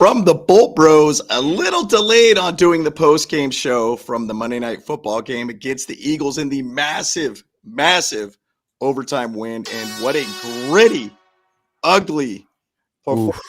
From the Bolt Bros, a little delayed on doing the post-game show from the Monday Night Football game against the Eagles in the massive overtime win. And what a gritty, ugly performance.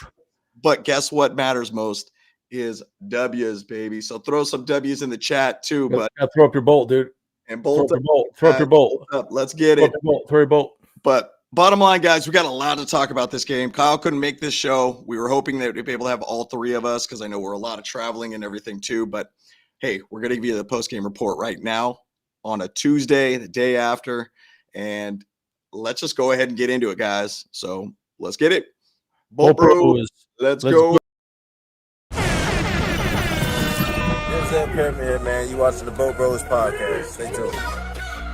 But guess what matters most is W's, baby. So throw some W's in the chat too. But throw up your bolt, dude. And bolt throw up your bolt. Let's get it. Throw your bolt. But bottom line, guys, we got a lot to talk about this game. Kyle couldn't make this show. We were hoping that we'd be able to have all three of us because I know we're a lot of traveling and everything too. But hey, we're going to give you the post-game report right now on a Tuesday, the day after. And let's just go ahead and get into it, guys. So let's get it. Bolt Bros, let's go. What's up, Herbert, man? You watching the Bolt Bros podcast. Stay tuned.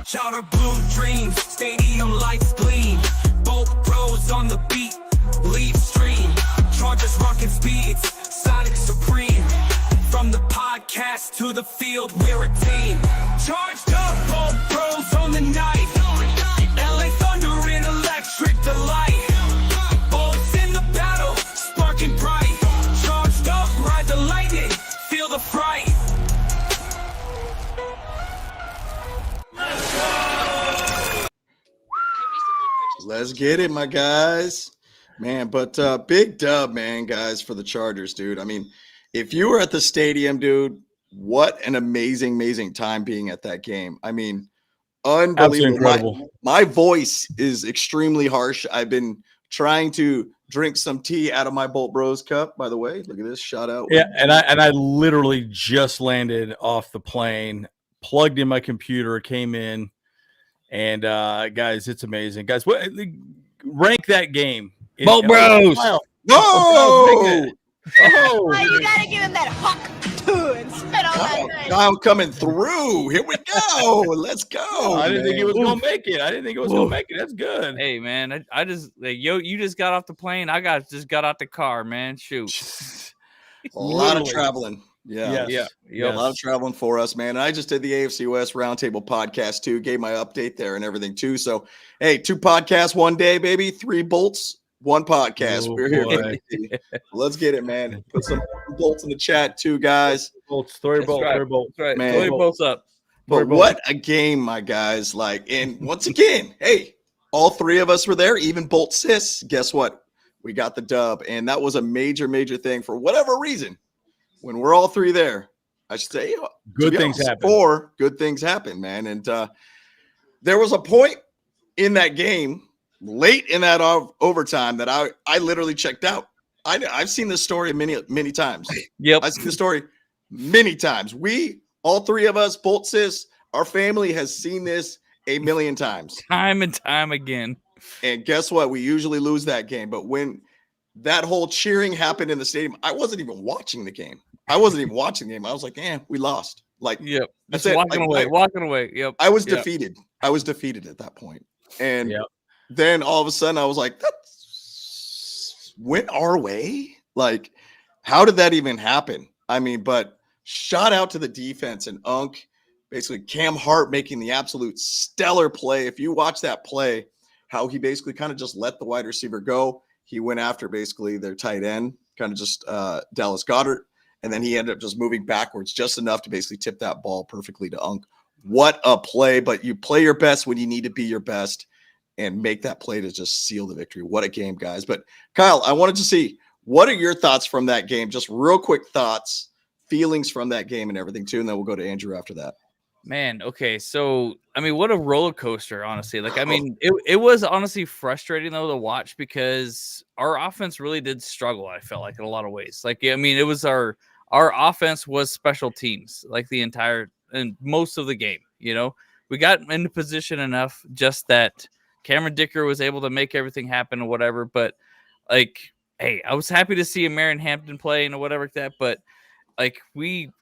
Charter blue dreams, stadium lights gleam. Bolt Bros on the beat, lead stream. Chargers rocking speeds, Sonic supreme. From the podcast to the field, we're a team. Charged up, Bolt Bros on the night. LA Thunder in electric delight. Bolts in the battle, sparking bright. Charged up, ride the lightning, feel the fright. Let's get it, my guys. Man, but big dub, man, guys, for the Chargers, dude. I mean, if you were at the stadium, dude, what an amazing time being at that game. I mean, unbelievable. My voice is extremely harsh. I've been trying to drink some tea out of my Bolt Bros cup, by the way. Look at this. Shout out. Yeah, and I literally just landed off the plane, plugged in my computer, came in. And guys, it's amazing, guys. What rank that game? Bolt Bros. Whoa! Oh, you gotta give him that hawk too and spit all that night. I'm coming through. Here we go. Let's go. I didn't think it was gonna make it. That's good. Hey man, I just you just got off the plane. just got out the car, man. Shoot. A lot of traveling. Yeah. A lot of traveling for us, man. And I just did the AFC West Roundtable podcast too. Gave my update there and everything too. So, hey, 2 podcasts one day, baby. 3 bolts, 1 podcast. We're here. Let's get it, man. Put some bolts in the chat too, guys. Bolts, throw your bolt. Right. Man. Throw your bolts up. But what a game, my guys. Like, and once again, hey, all 3 of us were there, even Bolt Sis. Guess what? We got the dub. And that was a major thing for whatever reason. When we're all 3 there, I should say, good things happen. 4 good things happen, man. And there was a point in that game, late in that overtime, that I literally checked out. I've seen this story many times. Yep, I've seen the story many times. We, all 3 of us, Bolt Sis, our family has seen this a million times, time and time again. And guess what? We usually lose that game. But when that whole cheering happened in the stadium, I wasn't even watching the game. I was like, we lost. Like, yep. That's it. it. Walking away. Yep. I was defeated. I was defeated at that point. And then all of a sudden I was like, that went our way. Like, how did that even happen? I mean, but shout out to the defense and Unk, basically Cam Hart making the absolute stellar play. If you watch that play, how he basically kind of just let the wide receiver go. He went after basically their tight end, kind of just Dallas Goedert. And then he ended up just moving backwards just enough to basically tip that ball perfectly to Unk. What a play. But you play your best when you need to be your best and make that play to just seal the victory. What a game, guys. But Kyle, I wanted to see, what are your thoughts from that game? Just real quick thoughts, feelings from that game and everything too. And then we'll go to Andrew after that. Man, okay. So, I mean, what a roller coaster, honestly. Like, I mean, it was honestly frustrating, though, to watch because our offense really did struggle, I felt like, in a lot of ways. Like, I mean, it was our offense was special teams, like the entire and most of the game, you know. We got into position enough just that Cameron Dicker was able to make everything happen or whatever. But, like, hey, I was happy to see a Marion Hampton play and whatever like that. But, like,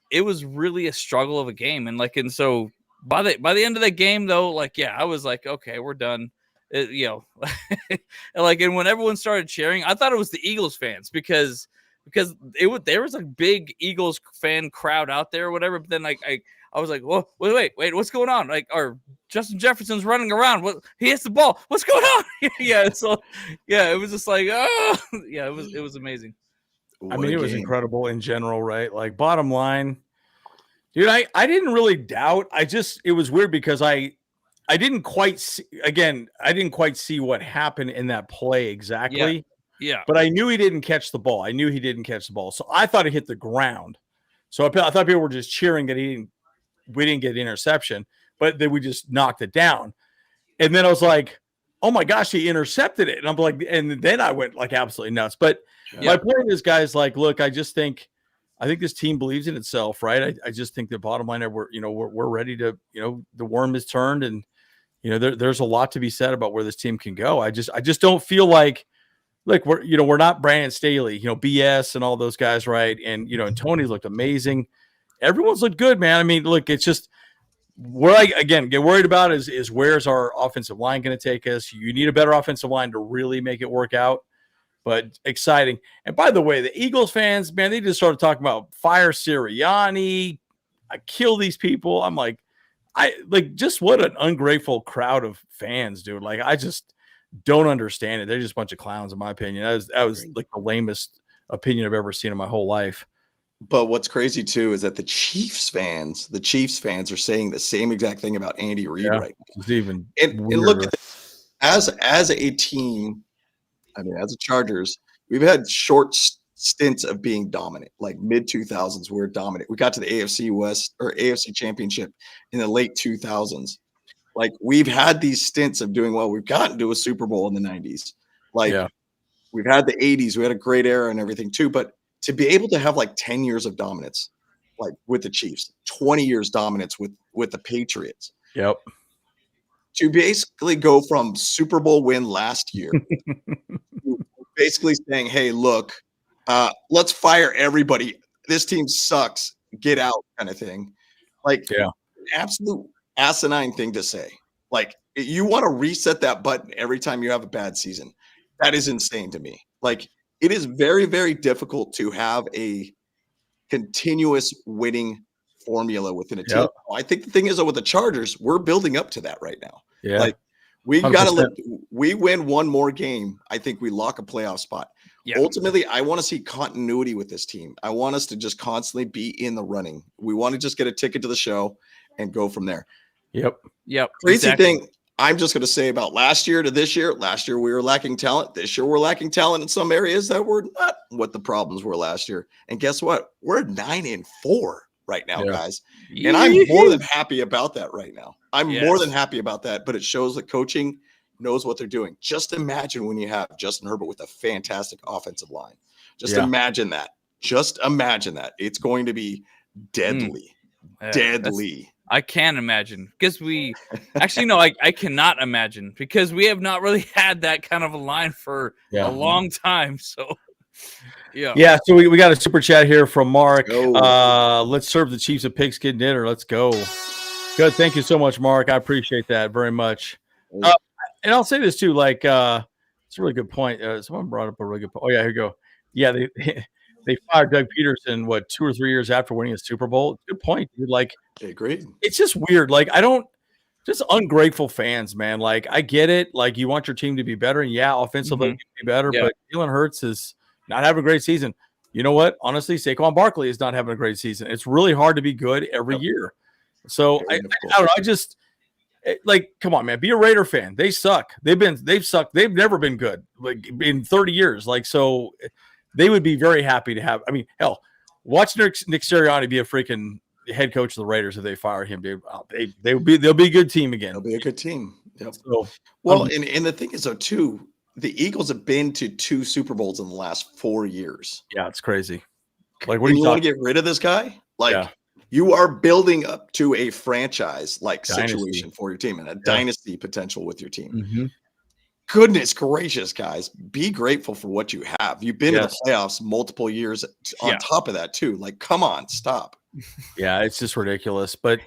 it was really a struggle of a game. And so by the end of the game, though, like, I was like, okay, we're done. And when everyone started cheering, I thought it was the Eagles fans because there was a big Eagles fan crowd out there or whatever. But then I was like, whoa, wait, what's going on? Like, or Justin Jefferson's running around. What, he hits the ball. What's going on? It was just like, it was amazing. I mean, it was incredible in general, right? Like, bottom line, dude, I didn't really doubt. It was weird because I didn't quite see, again, I didn't quite see what happened in that play exactly. Yeah. But I knew he didn't catch the ball. So I thought it hit the ground. So I thought people were just cheering that we didn't get interception, but then we just knocked it down. And then I was like, oh my gosh, he intercepted it. And I'm like, and then I went like absolutely nuts. But my point is, guys, like, look, I think this team believes in itself, right? I just think the bottom line, we're ready to, the worm is turned, and there's a lot to be said about where this team can go. I just don't feel like we're not Brandon Staley, BS and all those guys, right? And and Tony looked amazing. Everyone's looked good, man. I mean, look, it's just what I again get worried about is where's our offensive line going to take us? You need a better offensive line to really make it work out. But exciting. And by the way, the Eagles fans, man, they just started talking about fire Sirianni, kill these people. I'm like, just what an ungrateful crowd of fans, dude. Like, I just don't understand it. They're just a bunch of clowns, in my opinion. That was like the lamest opinion I've ever seen in my whole life. But what's crazy too is that the Chiefs fans are saying the same exact thing about Andy Reid right now. It's even and look at this. As a team, I mean, as a Chargers, we've had short stints of being dominant, like mid 2000s. We're dominant. We got to the AFC West or AFC Championship in the late 2000s. Like, we've had these stints of doing well. We've gotten to a Super Bowl in the 90s. Like, we've had the 80s. We had a great era and everything too. But to be able to have like 10 years of dominance, like with the Chiefs, 20 years dominance with the Patriots. Yep. To basically go from Super Bowl win last year, basically saying, hey, look, let's fire everybody. This team sucks. Get out, kind of thing. Like, absolute asinine thing to say. Like, you want to reset that button every time you have a bad season. That is insane to me. Like, it is very, very difficult to have a continuous winning formula within a team. Yep. I think the thing is, with the Chargers, we're building up to that right now. Yeah. Like, we got to we win one more game. I think we lock a playoff spot. Yeah. Ultimately, I want to see continuity with this team. I want us to just constantly be in the running. We want to just get a ticket to the show and go from there. Yep. Crazy thing I'm just going to say about last year to this year. Last year we were lacking talent. This year we're lacking talent in some areas that were not what the problems were last year. And guess what? We're 9-4 right now, guys. And I'm more than happy about that right now. I'm more than happy about that. But it shows that coaching knows what they're doing. Just imagine when you have Justin Herbert with a fantastic offensive line. Just imagine that. Just imagine that. It's going to be deadly. Deadly. I can't imagine, because we actually no, I cannot imagine, because we have not really had that kind of a line for a long time. So so we got a super chat here from Mark. Let's serve the Chiefs a pigskin dinner. Let's go. Good. Thank you so much, Mark. I appreciate that very much. And I'll say this too, like, it's a really good point. Someone brought up a really good point. Oh yeah, here you go. Yeah, they fired Doug Peterson 2 or 3 years after winning a Super Bowl. Good point, dude. Like, great. It's just weird. Like, just ungrateful fans, man. Like, I get it. Like, you want your team to be better, and offensively be better. But Jalen Hurts is not having a great season. You know what? Honestly, Saquon Barkley is not having a great season. It's really hard to be good every year. So I don't know. Come on, man. Be a Raider fan. They suck. They've sucked. They've never been good, like, in 30 years. Like, so they would be very happy to have. I mean, hell, watch Nick Sirianni be a freaking head coach of the Raiders if they fire him, dude. They'll be a good team again. They'll be a good team. Yep. So, and the thing is, though, too, the Eagles have been to 2 Super Bowls in the last 4 years. Yeah, it's crazy. Like, what do you want to get rid of this guy? Like, you are building up to a franchise situation for your team and a dynasty potential with your team. Mm-hmm. Goodness gracious, guys. Be grateful for what you have. You've been to the playoffs multiple years on top of that, too. Like, come on, stop. Yeah, it's just ridiculous. But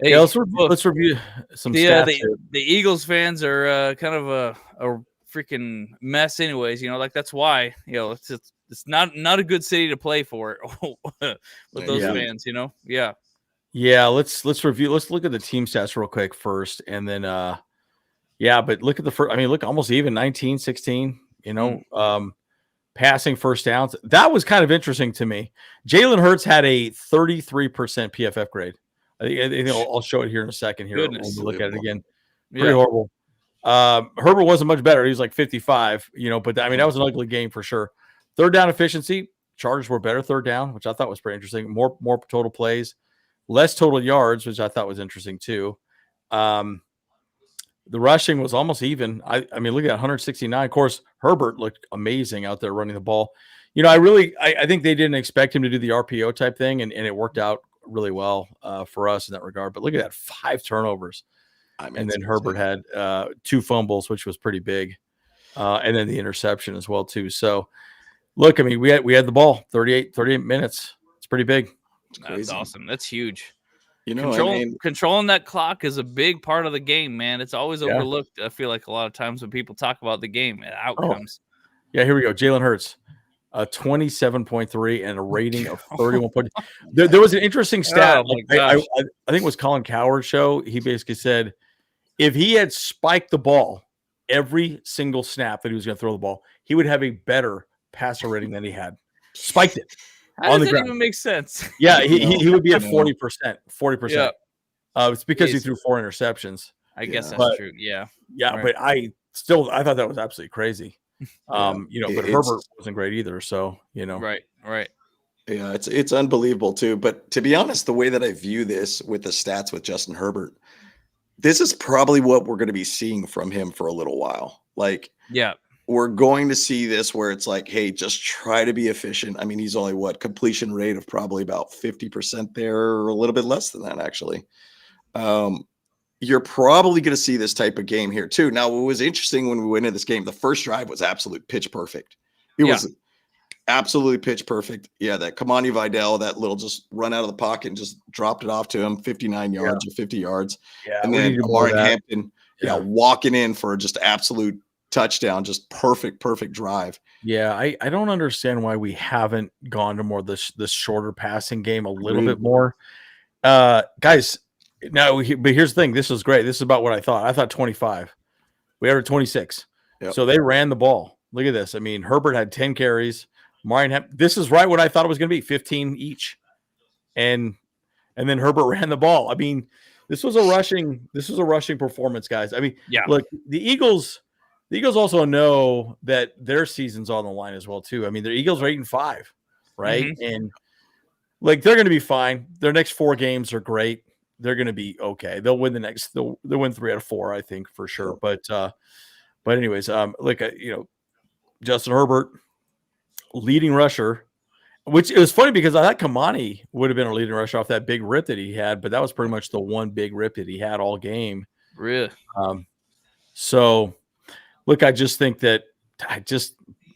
let's review some stats. The Eagles fans are kind of a freaking mess anyways. Like, that's why, it's not a good city to play for with those fans, Yeah, let's review. Let's look at the team stats real quick first, and then but look at the first. I mean, look, almost even 19-16. passing first downs. That was kind of interesting to me. Jalen Hurts had a 33% PFF grade. I think I'll show it here in a second. Here, when we look at it again, pretty horrible. Herbert wasn't much better. He was like 55. But I mean that was an ugly game for sure. Third down efficiency. Chargers were better third down, which I thought was pretty interesting. More total plays, less total yards, which I thought was interesting too. The rushing was almost even. I mean, look at that, 169. Of course, Herbert looked amazing out there running the ball. I think they didn't expect him to do the RPO type thing, and it worked out really well for us in that regard. But look at that, 5 turnovers. And then Herbert had 2 fumbles, which was pretty big. And then the interception as well, too. So, look, I mean, we had the ball 38 minutes. It's pretty big. That's awesome. That's huge. Controlling that clock is a big part of the game, man. It's always overlooked. I feel like a lot of times when people talk about the game and outcomes. Yeah, here we go. Jalen Hurts, 27.3 and a rating of 31. There was an interesting stat. I think it was Colin Cowherd's show. He basically said if he had spiked the ball every single snap that he was going to throw the ball, he would have a better passer rating than he had. Spiked it. How does that even make sense? Yeah, he would be at 40%. 40%. Yeah. It's because he threw 4 interceptions. I guess that's true. Yeah. Yeah, right. But I thought that was absolutely crazy. But Herbert wasn't great either. So, Right. Yeah, it's unbelievable too. But to be honest, the way that I view this with the stats with Justin Herbert, this is probably what we're going to be seeing from him for a little while. We're going to see this where it's like, hey, just try to be efficient. I mean, he's only completion rate of probably about 50% there, or a little bit less than that, actually. You're probably going to see this type of game here too. Now, what was interesting when we went into this game, the first drive was absolute pitch perfect. It was absolutely pitch perfect. Yeah, that Kamani Vidal, that little just run out of the pocket and just dropped it off to him, 59 yards or 50 yards. Yeah, and then Warren Hampton, walking in for just absolute touchdown, just perfect drive. Yeah, I don't understand why we haven't gone to more this shorter passing game a little bit more. Guys, but here's the thing. This was great. This is about what I thought. I thought 25. We had 26. Yep. So they ran the ball. Look at this. I mean, Herbert had 10 carries. This is right what I thought it was going to be, 15 each. And then Herbert ran the ball. I mean, this was a rushing performance, guys. I mean, look, the Eagles also know that their season's on the line as well, too. I mean, the Eagles are 8-5, right? Mm-hmm. And they're going to be fine. Their next 4 games are great. They're going to be okay. They'll win they'll win 3 out of 4, I think, for sure. But anyways, Justin Herbert, leading rusher, which it was funny because I thought Kamani would have been a leading rusher off that big rip that he had, but that was pretty much the one big rip that he had all game. Really? So look, I just think that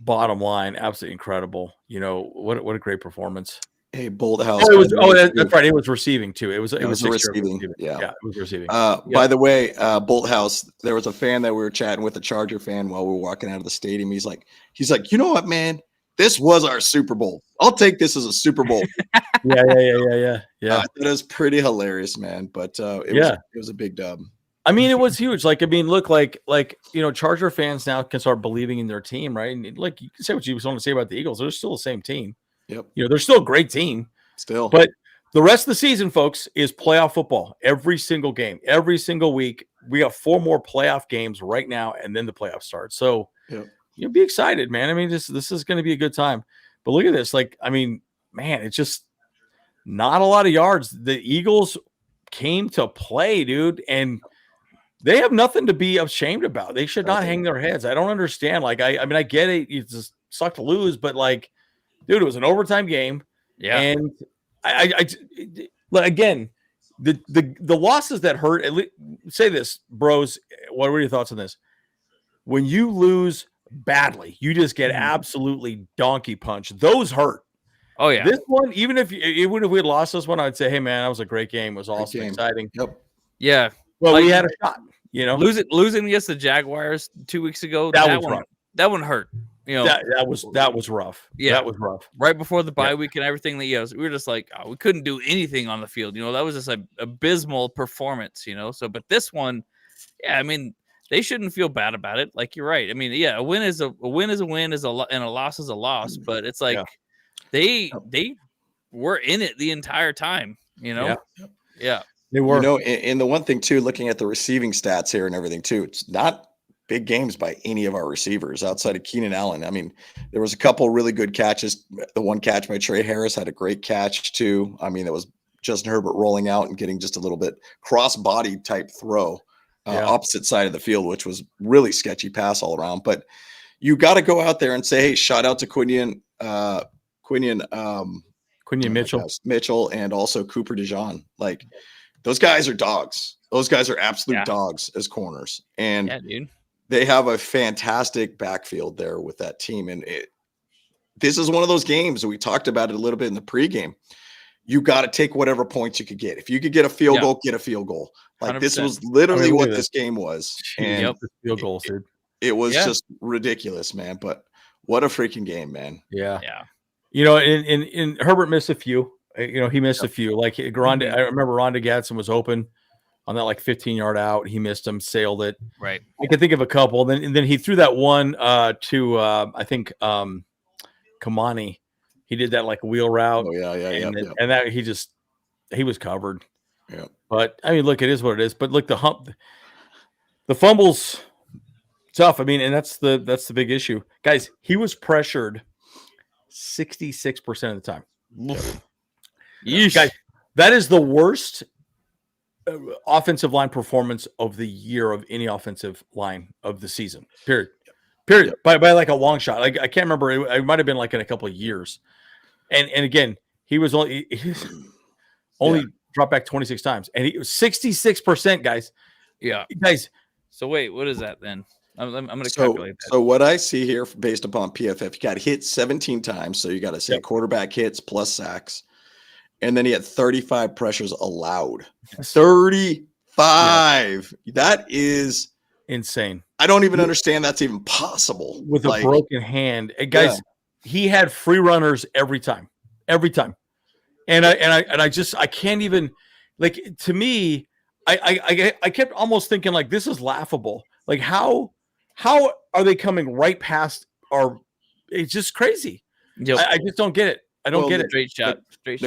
bottom line, absolutely incredible. What a great performance. Hey, BoltHouse. That's right. It was receiving too. It was receiving. Yeah, it was receiving. By the way, BoltHouse, there was a fan that we were chatting with, a Charger fan, while we were walking out of the stadium. He's like, you know what, man? This was our Super Bowl. I'll take this as a Super Bowl. Yeah. It was pretty hilarious, man. But it was a big dub. I mean, it was huge. Look, Charger fans now can start believing in their team, right? And you can say what you want to say about the Eagles. They're still the same team. Yep. They're still a great team. Still. But the rest of the season, folks, is playoff football. Every single game, every single week. We have 4 more playoff games right now, and then the playoffs start. So be excited, man. I mean, this is going to be a good time. But look at this. It's just not a lot of yards. The Eagles came to play, dude, and they have nothing to be ashamed about. They should not hang their heads. I don't understand. I get it. It just sucked to lose, but dude, it was an overtime game. Yeah. And again, the losses that hurt, say this, bros, what were your thoughts on this? When you lose badly, you just get absolutely donkey punched. Those hurt. Oh yeah. This one, even if we had lost this one, I'd say, hey man, that was a great game. It was awesome, exciting. Yep. Yeah. Well, we had a shot, losing against the Jaguars 2 weeks ago. That was rough. That one hurt. That was rough. Yeah, that was rough. Right before the bye week and everything. We were just like, we couldn't do anything on the field. That was just an abysmal performance. So, but this one, I mean, they shouldn't feel bad about it. Like you're right. I mean, yeah, a win is a win, and a loss is a loss. But it's like they were in it the entire time. You know, yeah. They were. You know, and the one thing too, looking at the receiving stats here and everything too, it's not big games by any of our receivers outside of Keenan Allen. I mean, there was a couple really good catches. The one catch by Trey Harris had a great catch too. I mean, it was Justin Herbert rolling out and getting just a little bit cross-body type throw opposite side of the field, which was really sketchy pass all around. But you got to go out there and say, hey, shout out to Quinion Mitchell and also Cooper DeJean. Like, those guys are dogs. Those guys are absolute dogs as corners. And they have a fantastic backfield there with that team. And this is one of those games. We talked about it a little bit in the pregame. You got to take whatever points you could get. If you could get a field goal, get a field goal. Like 100%. This was literally what this game was. And field goals, dude. It was just ridiculous, man. But what a freaking game, man. Yeah. You know, in Herbert missed a few. You know, he missed a few. Like Grande, I remember Rondé Gadsden was open on that like 15-yard out. He missed him, sailed it. Right. I can think of a couple. And then he threw that one to I think Kamani. He did that like wheel route. Oh And that he was covered. Yeah. But I mean, look, it is what it is. But look, the fumbles tough. I mean, and that's the big issue, guys. He was pressured 66% of the time. Guys, that is the worst offensive line performance of the year of any offensive line of the season. Period. Yep. By like a long shot. Like I can't remember. It might have been like in a couple of years. And again, he was only dropped back 26 times, and he was 66%, guys. Yeah, guys. So wait, what is that then? I'm going to calculate that. So what I see here, based upon PFF, you got hit 17 times. So you got to say quarterback hits plus sacks. And then he had 35 pressures allowed. 35. That is insane. I don't even understand that's even possible. With a broken hand. And guys, he had free runners every time. And I can't even, like, to me, I kept almost thinking like this is laughable. Like how are they coming right past our, it's just crazy. Yep. I just don't get it. I don't get it. Straight shot.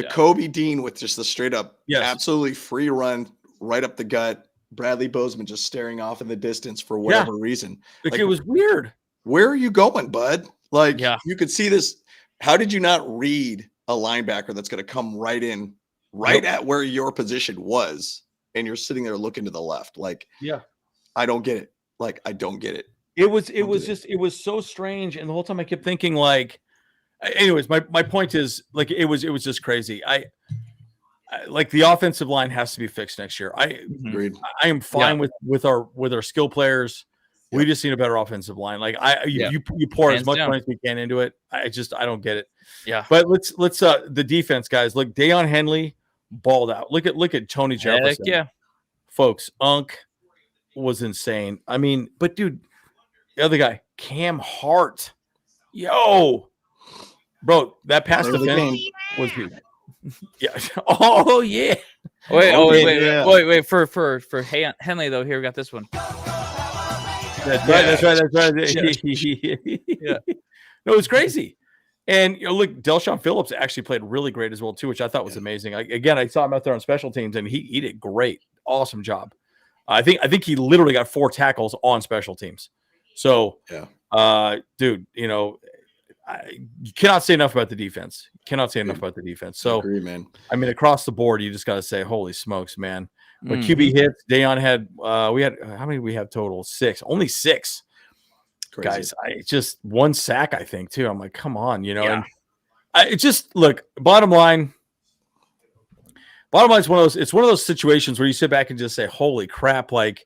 Kobe Dean with just the straight up, absolutely free run right up the gut. Bradley Bozeman just staring off in the distance for whatever reason. Like, it was weird. Where are you going, bud? Like, you could see this. How did you not read a linebacker that's going to come right in, at where your position was, and you're sitting there looking to the left? Like, I don't get it. Like, I don't get it. It was so strange, and the whole time I kept thinking, like, anyways, my point is, like, it was just crazy. I like the offensive line has to be fixed next year. I am fine with our skill players. We just need a better offensive line. Like you pour as much money as we can into it. I don't get it. Yeah. But let's the defense, guys. Look, Deion Henley balled out. Look at Tony Jefferson. Folks, Unk was insane. I mean, but dude, the other guy, Cam Hart. Yo. Bro, that pass defense was good. Yeah. Oh yeah. Wait. For Henley though, here we got this one. That's right. Yeah. No, it was crazy. And look, Delshon Phillips actually played really great as well too, which I thought was amazing. I saw him out there on special teams, and he did great. Awesome job. I think he literally got 4 tackles on special teams. So, dude, you cannot say enough about the defense. So, agree, man. I mean, across the board, you just got to say, holy smokes, man. But QB hits, Deion had, we had, how many did we have total? 6. Only 6. Crazy. Guys, just 1 sack, I think, too. I'm like, come on, And it just, look, bottom line is it's one of those situations where you sit back and just say, holy crap, like,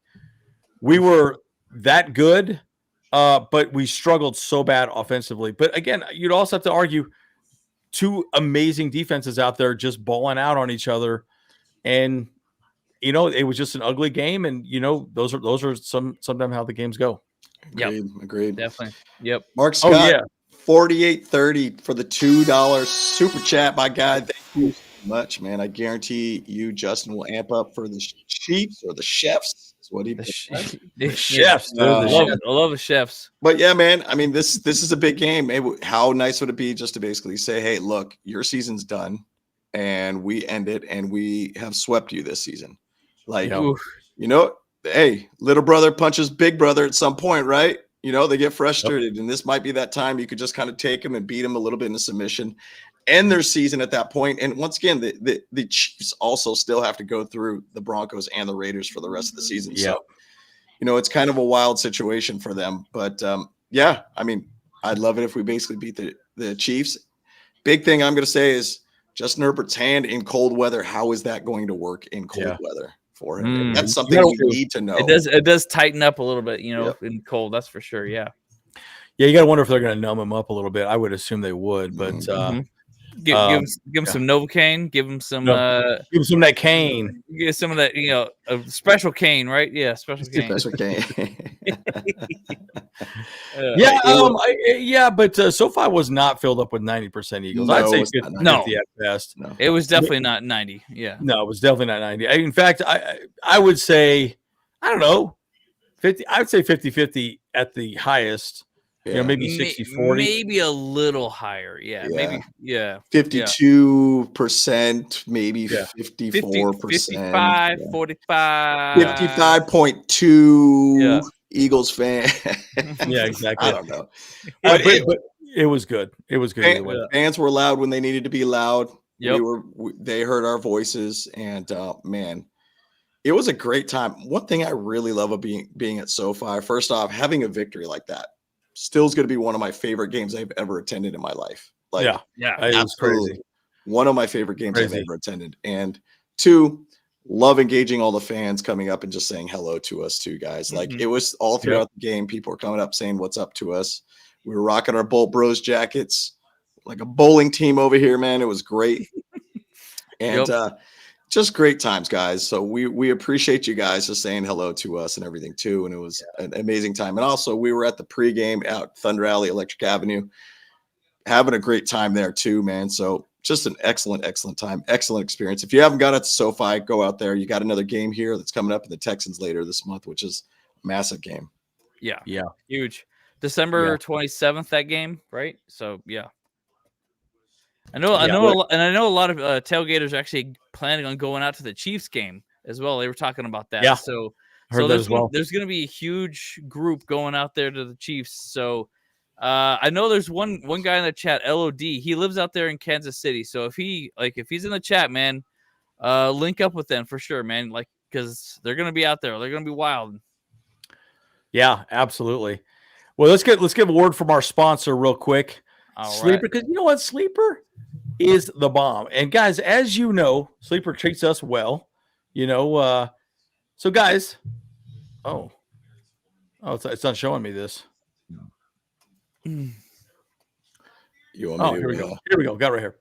we were that good, but we struggled so bad offensively. But again, you'd also have to argue 2 amazing defenses out there just balling out on each other. And, it was just an ugly game. And, those are sometimes how the games go. Agreed. Definitely. Yep. Mark Scott, 4830 for the $2 super chat. My guy, thank you so much, man. I guarantee you, Justin, will amp up for the Chiefs or the Chefs, as what he the chefs. I love the chefs. But yeah, man, I mean, this is a big game. How nice would it be just to basically say, hey, look, your season's done and we end it and we have swept you this season. Like, hey, little brother punches big brother at some point, right? They get frustrated, and this might be that time you could just kind of take them and beat them a little bit in submission, end their season at that point. And once again, the Chiefs also still have to go through the Broncos and the Raiders for the rest of the season. Yeah. So, it's kind of a wild situation for them. But yeah, I mean, I'd love it if we basically beat the Chiefs. Big thing I'm going to say is Justin Herbert's hand in cold weather. How is that going to work in cold weather for him? That's something we need to know. It does tighten up a little bit, in cold. That's for sure. Yeah. Yeah, you got to wonder if they're going to numb him up a little bit. I would assume they would, but give him some Novocaine. Give him some. Give him some of that cane. Give some of that. A special cane, right? Yeah, special cane. Special cane. But SoFi was not filled up with 90% Eagles. No, I'd say 50 no. at best. No. It was definitely not 90. Yeah. No, it was definitely not 90. In fact, I would say, I don't know, 50. I would say 50-50 at the highest. Yeah. Maybe 60-40. Maybe a little higher. Yeah. Maybe. Yeah. 52%, maybe 54%. 55, 45. 55.2 Eagles fan. Yeah, exactly. I don't know. But it was good. It was good. Fans were loud when they needed to be loud. Yep. They heard our voices, and man, it was a great time. One thing I really love of being at SoFi, first off, having a victory like that still is going to be one of my favorite games I've ever attended in my life. Like, it was crazy. One of my favorite games I've ever attended. And two, love engaging all the fans coming up and just saying hello to us too, guys. Like it was all throughout the game. People were coming up saying what's up to us. We were rocking our Bolt Bros jackets, like a bowling team over here, man. It was great. And just great times, guys. So we appreciate you guys just saying hello to us and everything too. And it was an amazing time. And also we were at the pregame out Thunder Alley, Electric Avenue, having a great time there too, man. So just an excellent time, excellent experience. If you haven't got it to SoFi, go out there. You got another game here that's coming up in the Texans later this month, which is a massive game. Yeah. Huge. December 27th, that game, right? So yeah. I know a lot of tailgaters are actually planning on going out to the Chiefs game as well. They were talking about that. Yeah. So there's going to be a huge group going out there to the Chiefs. So I know there's one guy in the chat, LOD. He lives out there in Kansas City. So if he's in the chat, man, link up with them for sure, man. Like, because they're going to be out there. They're going to be wild. Yeah, absolutely. Well, let's give a word from our sponsor real quick. Sleeper, because you know what? Sleeper is the bomb. And guys, as you know, Sleeper treats us well. So guys, it's not showing me this. You want me here we go. Here we go. Got it right here.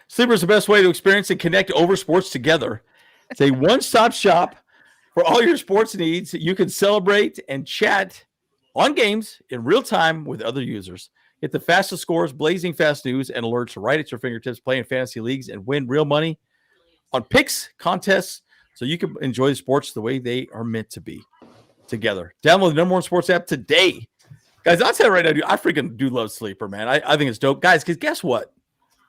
Sleeper is the best way to experience and connect over sports together. It's a one-stop shop for all your sports needs. You can celebrate and chat on games in real time with other users. Get the fastest scores, blazing fast news, and alerts right at your fingertips. Play in fantasy leagues and win real money on picks, contests, so you can enjoy the sports the way they are meant to be together. Download the #1 sports app today. Guys, I'll tell you right now, I freaking do love Sleeper, man. I think it's dope. Guys, because guess what?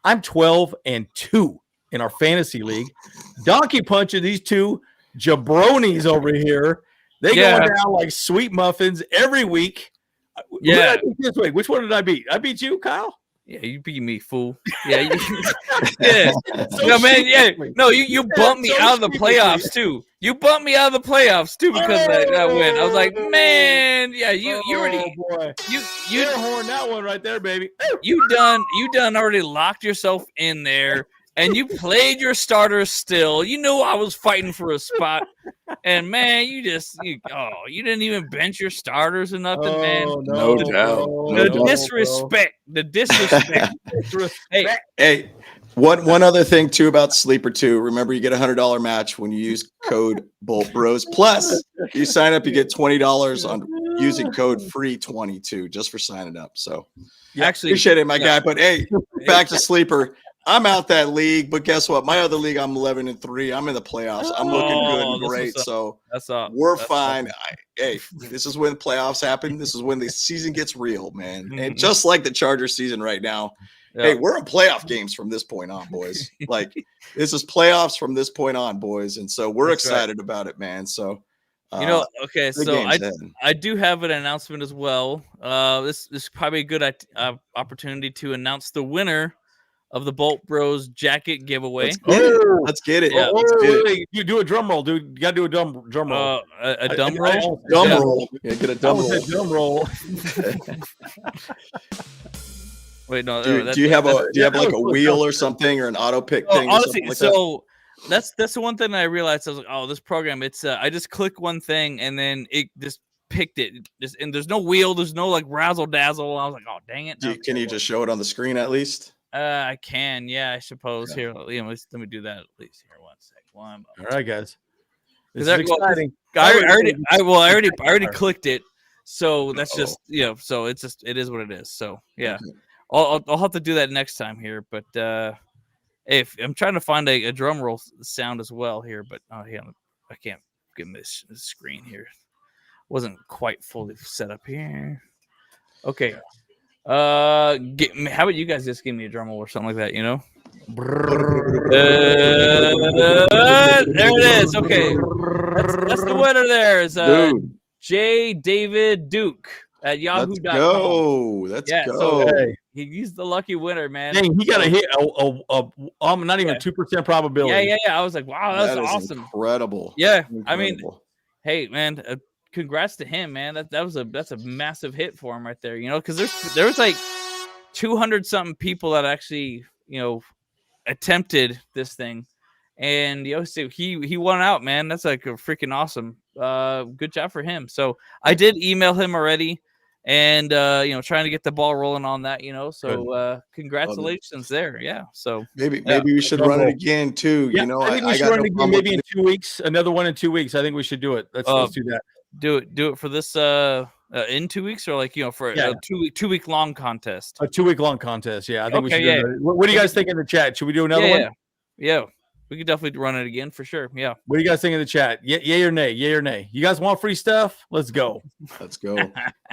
I'm 12-2 in our fantasy league. Donkey punching these two jabronis over here. They going down like sweet muffins every week. Yeah. This week? Which one did I beat? I beat you, Kyle? Yeah, you beat me, fool. Yeah. No, man, yeah. No, you bumped me out of the playoffs, too. You bumped me out of the playoffs, too, because of that win. I was like, man, yeah, you already. Boy. You horn that one right there, baby. You done already locked yourself in there. And you played your starters still. You knew I was fighting for a spot. And, man, you didn't even bench your starters or nothing, man. No doubt. The disrespect. The disrespect. Hey, one other thing, too, about Sleeper 2. Remember, you get a $100 match when you use code BoltBros. Plus, you sign up, you get $20 on using code FREE22 just for signing up. So, actually, appreciate it, my guy. But, hey, back to Sleeper. I'm out that league, but guess what? My other league, I'm 11-3. I'm in the playoffs. I'm looking good and great. So we're fine. Hey, this is when playoffs happen. This is when the season gets real, man. And just like the Chargers season right now, hey, we're in playoff games from this point on, boys. Like this is playoffs from this point on, boys. And so we're excited about it, man. So okay, so I do have an announcement as well. This is probably a good opportunity to announce the winner of the Bolt Bros jacket giveaway. Let's get it. Yeah. Wait. You do a drum roll, dude. You gotta do a drum roll. A dumb roll? Dumb roll. Yeah, get a dumb roll. Drum roll. Wait, no. Do you have like a wheel or something or an auto pick thing? Honestly, so that's the one thing I realized. I was like, oh, this program, it's I just click one thing and then it just picked it. And there's no wheel, there's no like razzle dazzle. I was like, oh, dang it. Can you just show it on the screen at least? I can, I suppose. Here, let me do that at least. Here, 1 sec. All right, guys. This is exciting. I already clicked it, so that's just So it is what it is. So yeah, okay. I'll have to do that next time here. But if I'm trying to find a drum roll sound as well here, but I can't get this screen here. Wasn't quite fully set up here. Okay. How about you guys just give me a drum roll or something like that, there it is. Okay, that's the winner. There is J. David Duke at Yahoo.com. Let's go. So he's the lucky winner, man. Dang, he got a hit. Not even 2% probability. Yeah. I was like, wow, that's awesome, incredible. Yeah, I mean, hey, man. Congrats to him, man. That's a massive hit for him right there. Because there was like 200 something people that actually attempted this thing, and so he won out, man. That's like a freaking awesome. Good job for him. So I did email him already, and trying to get the ball rolling on that. So congratulations there. Yeah. So maybe we should run it again too. Yeah, I think we should run it again maybe in 2 weeks. Another one in 2 weeks. I think we should do it. Let's do that. Do it for this in 2 weeks or for a 2 week long contest. A 2 week long contest. Yeah, I think we should. Do what do you guys think in the chat? Should we do another one? Yeah. We could definitely run it again for sure. Yeah. What do you guys think in the chat? Yay or nay? Yay or nay? You guys want free stuff? Let's go. Let's go.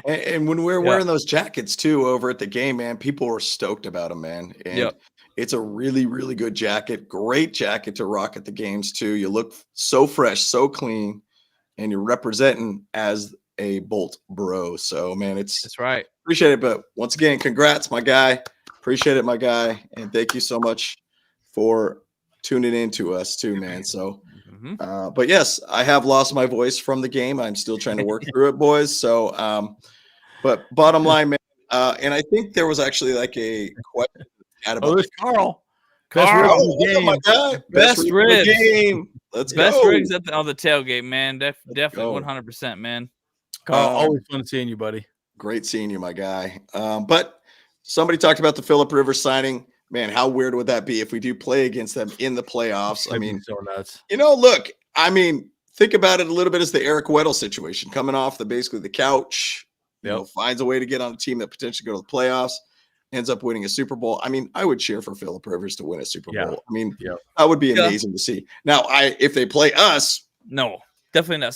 and when we're wearing those jackets too over at the game, man, people were stoked about them, man. And it's a really, really good jacket. Great jacket to rock at the games too. You look so fresh, so clean. And you're representing as a Bolt bro. So, man, that's right. Appreciate it. But once again, congrats, my guy. Appreciate it, my guy. And thank you so much for tuning in to us too, man. So, but yes, I have lost my voice from the game. I'm still trying to work through it, boys. So, but bottom line, man, and I think there was actually like a question about there's Carl. My guy. Best ribs. Game. Let's go. Best rigs on the tailgate, man. Definitely 100%, man. Carl, always fun seeing you, buddy. Great seeing you, my guy. But somebody talked about the Phillip Rivers signing. Man, how weird would that be if we do play against them in the playoffs? I mean, so nuts. Look, think about it a little bit as the Eric Weddle situation, coming off basically the couch, finds a way to get on a team that potentially go to the playoffs. Ends up winning a Super Bowl. I mean, I would cheer for Phillip Rivers to win a Super Bowl. I mean, that would be amazing to see. Now, if they play us, no, definitely not.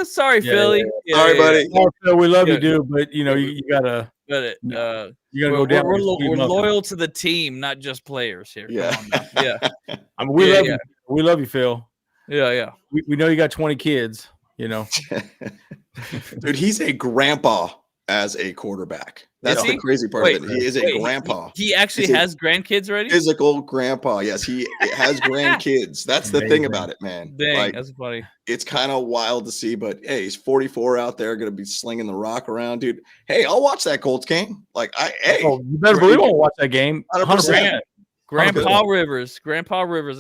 Sorry, Philly. Sorry, buddy. Phil, we love you, dude, but you gotta. You gotta go down. We're loyal to the team, not just players here. Yeah, I mean, we love you. We love you, Phil. Yeah. We know you got 20 kids. Dude, he's a grandpa as a quarterback. That's the crazy part of it. He is a grandpa. He actually has grandkids already? Physical grandpa. Yes, he has grandkids. That's the thing about it, man. Dang, that's funny. It's kind of wild to see, but hey, he's 44 out there, going to be slinging the rock around, dude. Hey, I'll watch that Colts game. You better believe I'll watch that game. 100%. Grandpa Rivers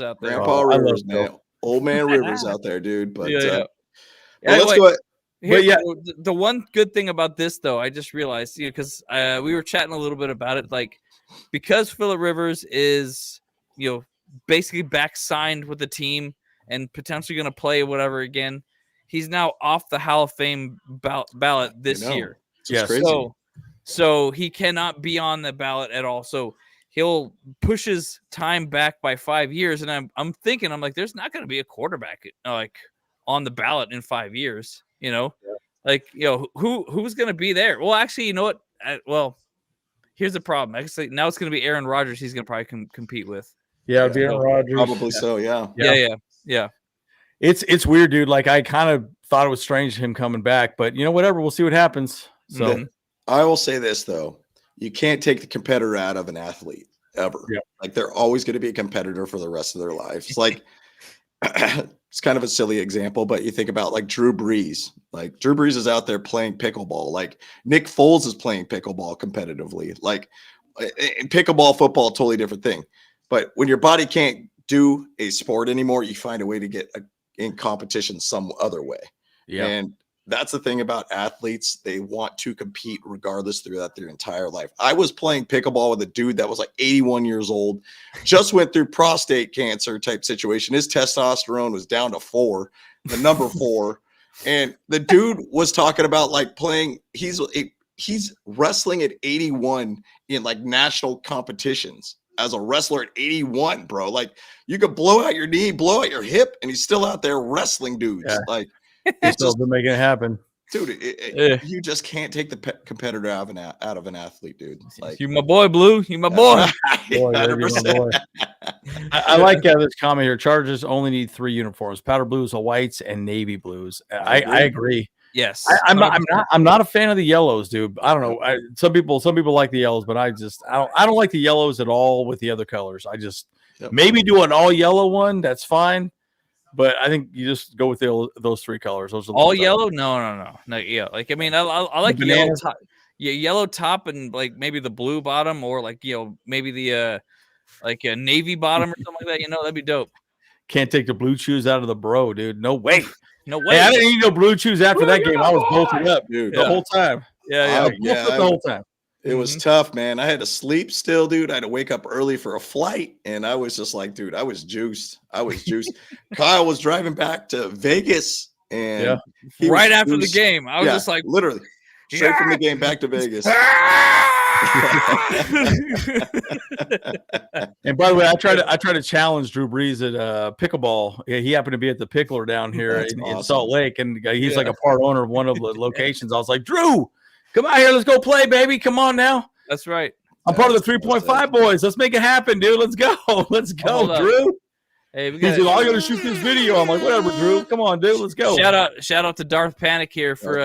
out there. Grandpa Rivers, man. Old man Rivers out there, dude. But let's go. The one good thing about this, though, I just realized, because we were chatting a little bit about it, because Phillip Rivers is, basically back signed with the team and potentially going to play whatever again, he's now off the Hall of Fame ballot this year. It's crazy. So he cannot be on the ballot at all. So he'll push his time back by 5 years. And I'm thinking, I'm like, there's not going to be a quarterback like on the ballot in 5 years, you know, like, you know, who's going to be there? Well, actually, you know what? Here's the problem. Actually, now it's going to be Aaron Rodgers. He's going to probably compete with. Yeah, it'd be Aaron Rodgers. Probably so. Yeah. It's weird, dude. Like, I kind of thought it was strange him coming back, but you know, whatever. We'll see what happens. So I will say this though. You can't take the competitor out of an athlete ever. Yeah. Like they're always going to be a competitor for the rest of their lives. Like it's kind of a silly example, but you think about like Drew Brees. Like Drew Brees is out there playing pickleball. Like Nick Foles is playing pickleball competitively. Like in pickleball, football, totally different thing. But when your body can't do a sport anymore, you find a way to get in competition some other way. Yeah. And that's the thing about athletes. They want to compete regardless throughout their entire life. I was playing pickleball with a dude that was like 81 years old, just went through prostate cancer type situation. His testosterone was down to 4, the number 4. And the dude was talking about like playing. He's wrestling at 81 in like national competitions as a wrestler at 81, bro. Like you could blow out your knee, blow out your hip, and he's still out there wrestling dudes. Yeah. Like, He's still been making it happen, dude. You just can't take the competitor out of an athlete, dude. Like you, my boy, Blue. You, my boy. Boy, my boy. I like this comment here. Chargers only need 3 uniforms: powder blues, whites, and navy blues. I agree. Yes, I'm not a fan of the yellows, dude. I don't know. Some people like the yellows, but I don't like the yellows at all with the other colors. I just maybe do an all yellow one. That's fine. But I think you just go with those 3 colors. Those are all yellow. No. Yeah, like I mean, I like yellow top. Yeah, yellow top and like maybe the blue bottom, or like maybe the like a navy bottom or something like that. You know, that'd be dope. Can't take the blue chews out of the bro, dude. No way. No way. Hey, I didn't need no blue chews after that game. I was bolted up, dude, the whole time. The whole time. It was tough, man. I had to sleep still, dude. I had to wake up early for a flight, and I was just like, dude, I was juiced. Kyle was driving back to Vegas, and right after the game, I was just like, literally straight from the game back to Vegas. And by the way, I try to challenge Drew Brees at pickleball. He happened to be at the Pickler down here in Salt Lake, and he's like a part owner of one of the locations. I was like, Drew, come out here. Let's go play, baby. Come on now. That's right. I'm part of the 3.5 boys. Let's make it happen, dude. Let's go. Let's go, Drew. Hey, he's like, I got to shoot this video. I'm like, whatever, Drew. Come on, dude. Let's go. Shout out to Darth Panic here for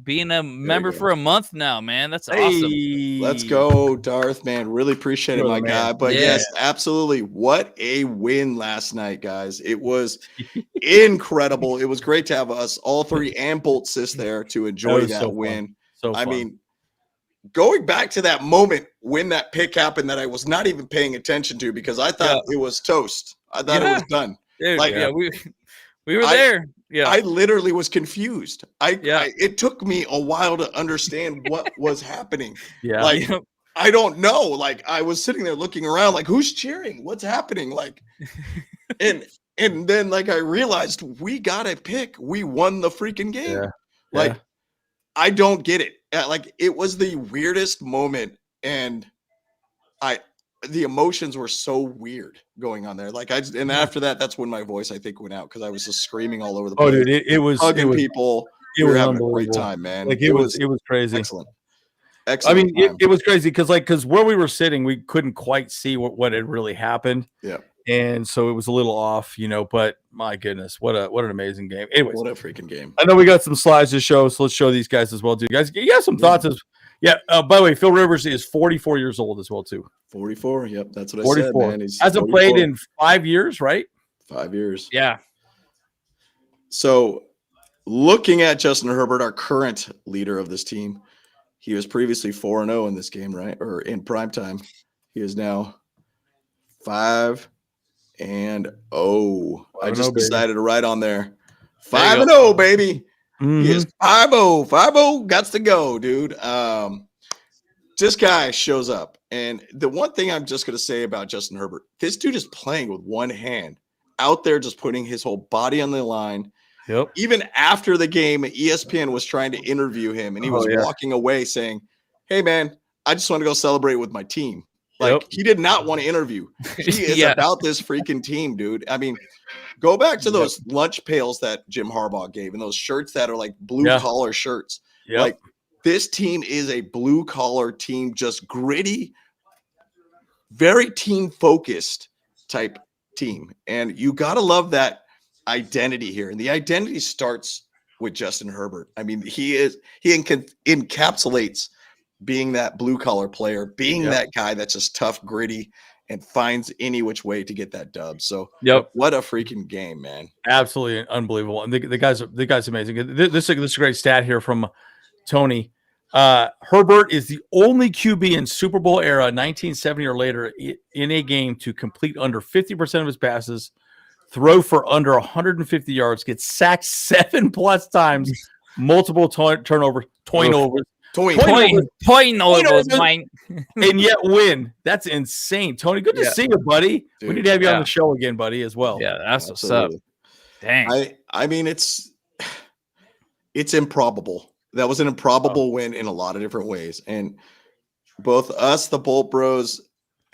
being a member for a month now, man. That's awesome. Let's go, Darth, man. Really appreciate it, my guy. But yes, absolutely. What a win last night, guys. It was incredible. It was great to have us all 3 and Bolt Sis there to enjoy that win. I mean, going back to that moment when that pick happened that I was not even paying attention to because I thought it was toast. I thought it was done. Dude, we were there. Yeah, I literally was confused. It took me a while to understand what was happening. Like I don't know. Like I was sitting there looking around, like who's cheering? What's happening? Like, and then like I realized we got a pick. We won the freaking game. Like I don't get it. Like it was the weirdest moment, and the emotions were so weird going on there. Like and after that, that's when my voice I think went out because I was just screaming all over the place. Oh, dude, it was hugging people. It was having a great time, man. Like it was crazy. Excellent. I mean, it was crazy because where we were sitting, we couldn't quite see what had really happened. Yeah. And so it was a little off, but my goodness, what an amazing game. Anyways, what a freaking game. I know we got some slides to show, so let's show these guys as well, dude. Guys, you got some thoughts by the way, Phil Rivers is 44 years old as well, too. 44. Yep. That's what 44. I said, man. He's hasn't 44. played in 5 years, right? 5 years. Yeah. So looking at Justin Herbert, our current leader of this team, he was previously 4-0 in this game, right? Or in prime time. He is now 5-0. I just decided to write on there 5-0, baby. Mm-hmm. He is 5-0. 5-0 got to go, dude. This guy shows up. And the one thing I'm just going to say about Justin Herbert, this dude is playing with one hand out there, just putting his whole body on the line. Yep. Even after the game, ESPN was trying to interview him, and he was walking away saying, hey, man, I just want to go celebrate with my team. Like he did not want to interview. He is about this freaking team, dude. I mean, go back to those lunch pails that Jim Harbaugh gave and those shirts that are like blue collar shirts. Like this team is a blue collar team, just gritty, very team focused type team. And you got to love that identity here. And the identity starts with Justin Herbert. I mean, he encapsulates being that blue collar player, being that guy that's just tough, gritty, and finds any which way to get that dub. So what a freaking game, man. Absolutely unbelievable. And the guy's amazing. This is a great stat here from Tony. Herbert is the only QB in Super Bowl era, 1970 or later, in a game to complete under 50% of his passes, throw for under 150 yards, get sacked 7+ times, multiple turnovers, and yet win. That's insane, Tony. Good to see you, buddy. Dude, we need to have you on the show again, buddy, as well. Yeah, that's what's up. Dang. I mean, it's improbable. That was an improbable win in a lot of different ways. And both us, the Bolt Bros,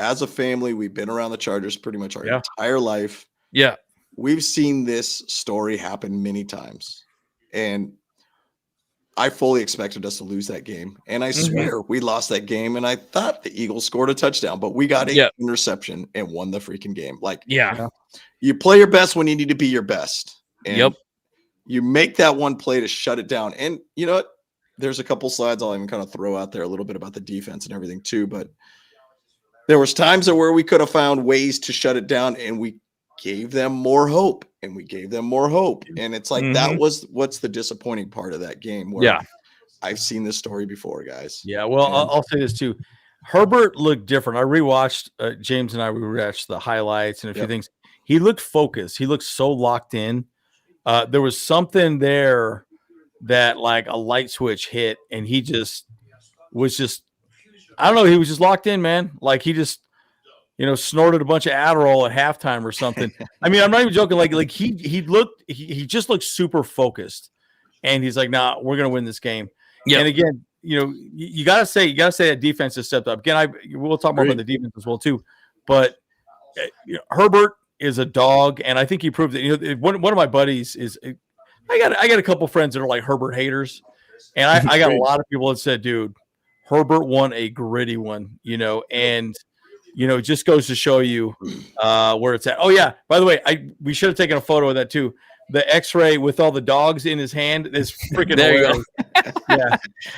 as a family, we've been around the Chargers pretty much our entire life. Yeah. We've seen this story happen many times. And I fully expected us to lose that game. And I swear we lost that game. And I thought the Eagles scored a touchdown, but we got an interception and won the freaking game. Like, you play your best when you need to be your best. And you make that one play to shut it down. And you know what? There's a couple slides I'll even kind of throw out there a little bit about the defense and everything too. But there was times where we could have found ways to shut it down, and we gave them more hope, and we gave them more hope. And it's like, that was what's the disappointing part of that game. Where I've seen this story before, guys. Yeah. Well, I'll say this too. Herbert looked different. I rewatched James and I rewatched the highlights and a few things. He looked focused. He looked so locked in. There was something there that like a light switch hit, and he was I don't know. He was just locked in, man. Like he just, snorted a bunch of Adderall at halftime or something. I mean, I'm not even joking. Like he just looked super focused, and he's like, nah, we're going to win this game. Yeah. And again, you gotta say that defense has stepped up. Again, we'll talk more about the defense as well too, but Herbert is a dog, and I think he proved it. One of my buddies is I got a couple friends that are like Herbert haters, and I got a lot of people that said, dude, Herbert won a gritty one, and it just goes to show you where it's at. Oh yeah, by the way, we should have taken a photo of that too. The X-ray with all the dogs in his hand is freaking hilarious.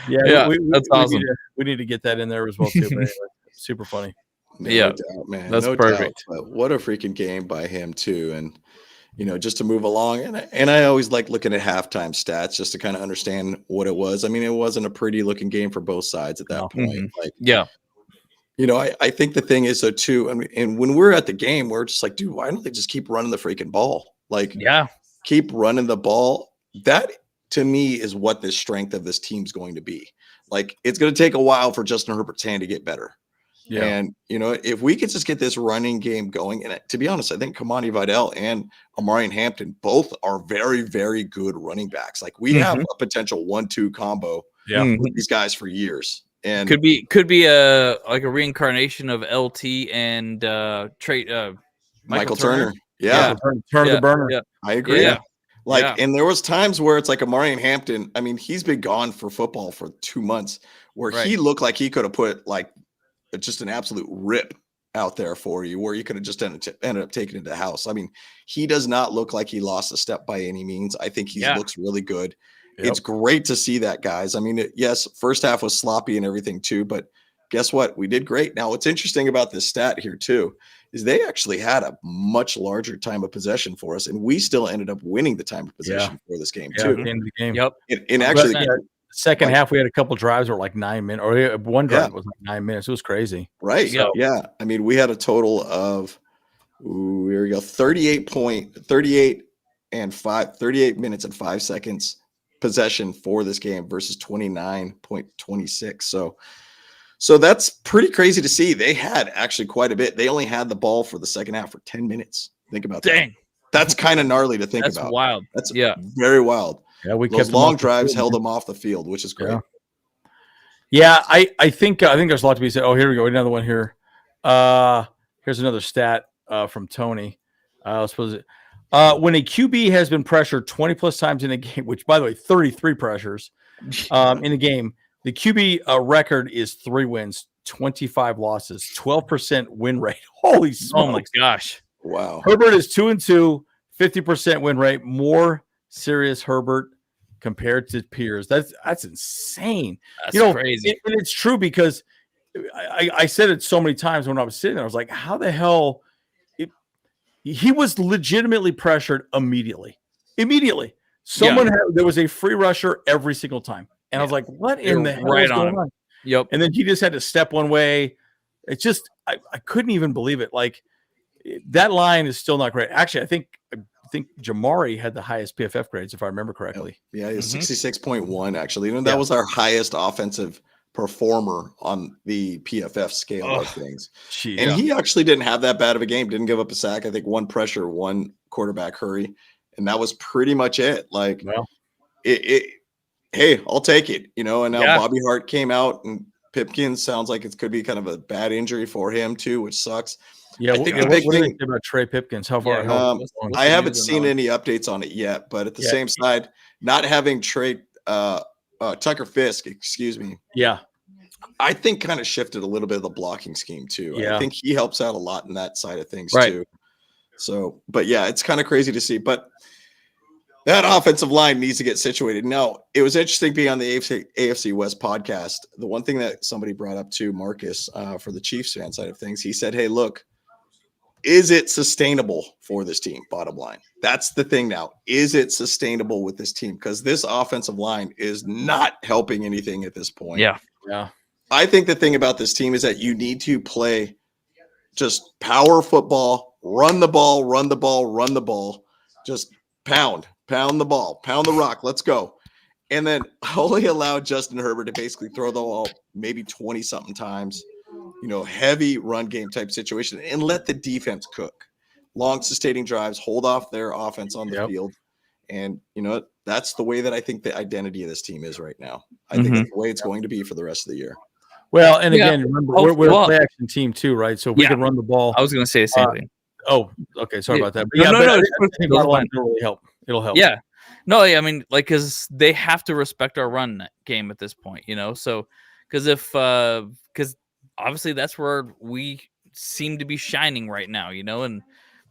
Yeah, that's awesome. We need to get that in there as well too. But anyway, super funny. No doubt, man. That's perfect. But what a freaking game by him too. And just to move along, and I always like looking at halftime stats just to kind of understand what it was. I mean, it wasn't a pretty looking game for both sides at that point. I think the thing is though too, and when we're at the game, we're just like, dude, why don't they just keep running the freaking ball? Like, keep running the ball. That to me is what the strength of this team's going to be. Like, it's going to take a while for Justin Herbert's hand to get better. Yeah. And, if we could just get this running game going, and to be honest, I think Kamani Vidal and Amari Hampton both are very, very good running backs. Like, we have a potential 1-2 combo with these guys for years. And could be a reincarnation of LT and Michael Turner. Yeah. Turn the burner. Yeah. I agree. Yeah. And there was times where it's like Amari Hampton. I mean, he's been gone for football for 2 months, where he looked like he could have put like just an absolute rip out there for you, where you could have just ended up taking it to the house. I mean, he does not look like he lost a step by any means. I think he looks really good. Yep. It's great to see that, guys. I mean, yes, first half was sloppy and everything too, but guess what? We did great. Now, what's interesting about this stat here too is they actually had a much larger time of possession for us, and we still ended up winning the time of possession for this game too. At the end of the game. Yep. And actually, second half, we had a couple drives that were like 9 minutes, or one drive was like 9 minutes. It was crazy. Right. So, I mean, we had a total of, here we go, 38 minutes and 5 seconds possession for this game versus 29.26. So that's pretty crazy to see. They had actually quite a bit. They only had the ball for the second half for 10 minutes. Think about that. Dang. That's kind of gnarly to think about. That's wild. That's very wild. Yeah, we those kept long drives held them off the field, which is great. Yeah, I think there's a lot to be said. Oh, here we go. Another one here. Here's another stat from Tony. I suppose when a QB has been pressured 20 plus times in a game, which by the way, 33 pressures in a game, the QB record is 3 wins, 25 losses, 12% win rate. Holy smokes. Oh my gosh. Wow. Herbert is 2-2, 50% win rate, more serious Herbert compared to peers. That's insane. That's crazy. And it's true because I said it so many times when I was sitting there. I was like, how the hell? He was legitimately pressured immediately. There was a free rusher every single time. And I was like, what in the hell is going on? Yep. And then he just had to step one way. It's just, I couldn't even believe it. Like, that line is still not great. Actually, I think Jamari had the highest PFF grades, if I remember correctly. Yeah, he was 66.1, actually. And that was our highest offensive performer on the PFF scale of things. He actually didn't have that bad of a game. Didn't give up a sack. I think 1 pressure, 1 quarterback hurry. And that was pretty much it. Like, hey, I'll take it, and now Bobby Hart came out, and Pipkins sounds like it could be kind of a bad injury for him too, which sucks. Yeah, I think what do they say about Trey Pipkins? How far? I haven't seen any updates on it yet, but at the same side, not having Tucker Fisk, excuse me. Yeah, I think kind of shifted a little bit of the blocking scheme too. Yeah. I think he helps out a lot in that side of things Right. too. So, but yeah, it's kind of crazy to see, but that offensive line needs to get situated. Now, it was interesting being on the AFC West podcast. The one thing that somebody brought up to Marcus for the Chiefs fan side of things, he said, hey, look, is it sustainable for this team? Bottom line. That's the thing now. Is it sustainable with this team? Because this offensive line is not helping anything at this point. Yeah. I think the thing about this team is that you need to play just power football, run the ball, just pound the ball, pound the rock. Let's go. And then only allow Justin Herbert to basically throw the ball maybe 20 something times, heavy run game type situation, and let the defense cook. Long sustaining drives, hold off their offense on the field. And that's the way that I think the identity of this team is right now. I think that's the way it's going to be for the rest of the year. Well, and again, remember, we're a play action team too, right? So if we can run the ball. I was going to say the same thing. Oh, okay. Sorry about that. But No, I think it'll really help. It'll help. Yeah. No, I mean, like, because they have to respect our run game at this point, So, because obviously that's where we seem to be shining right now, and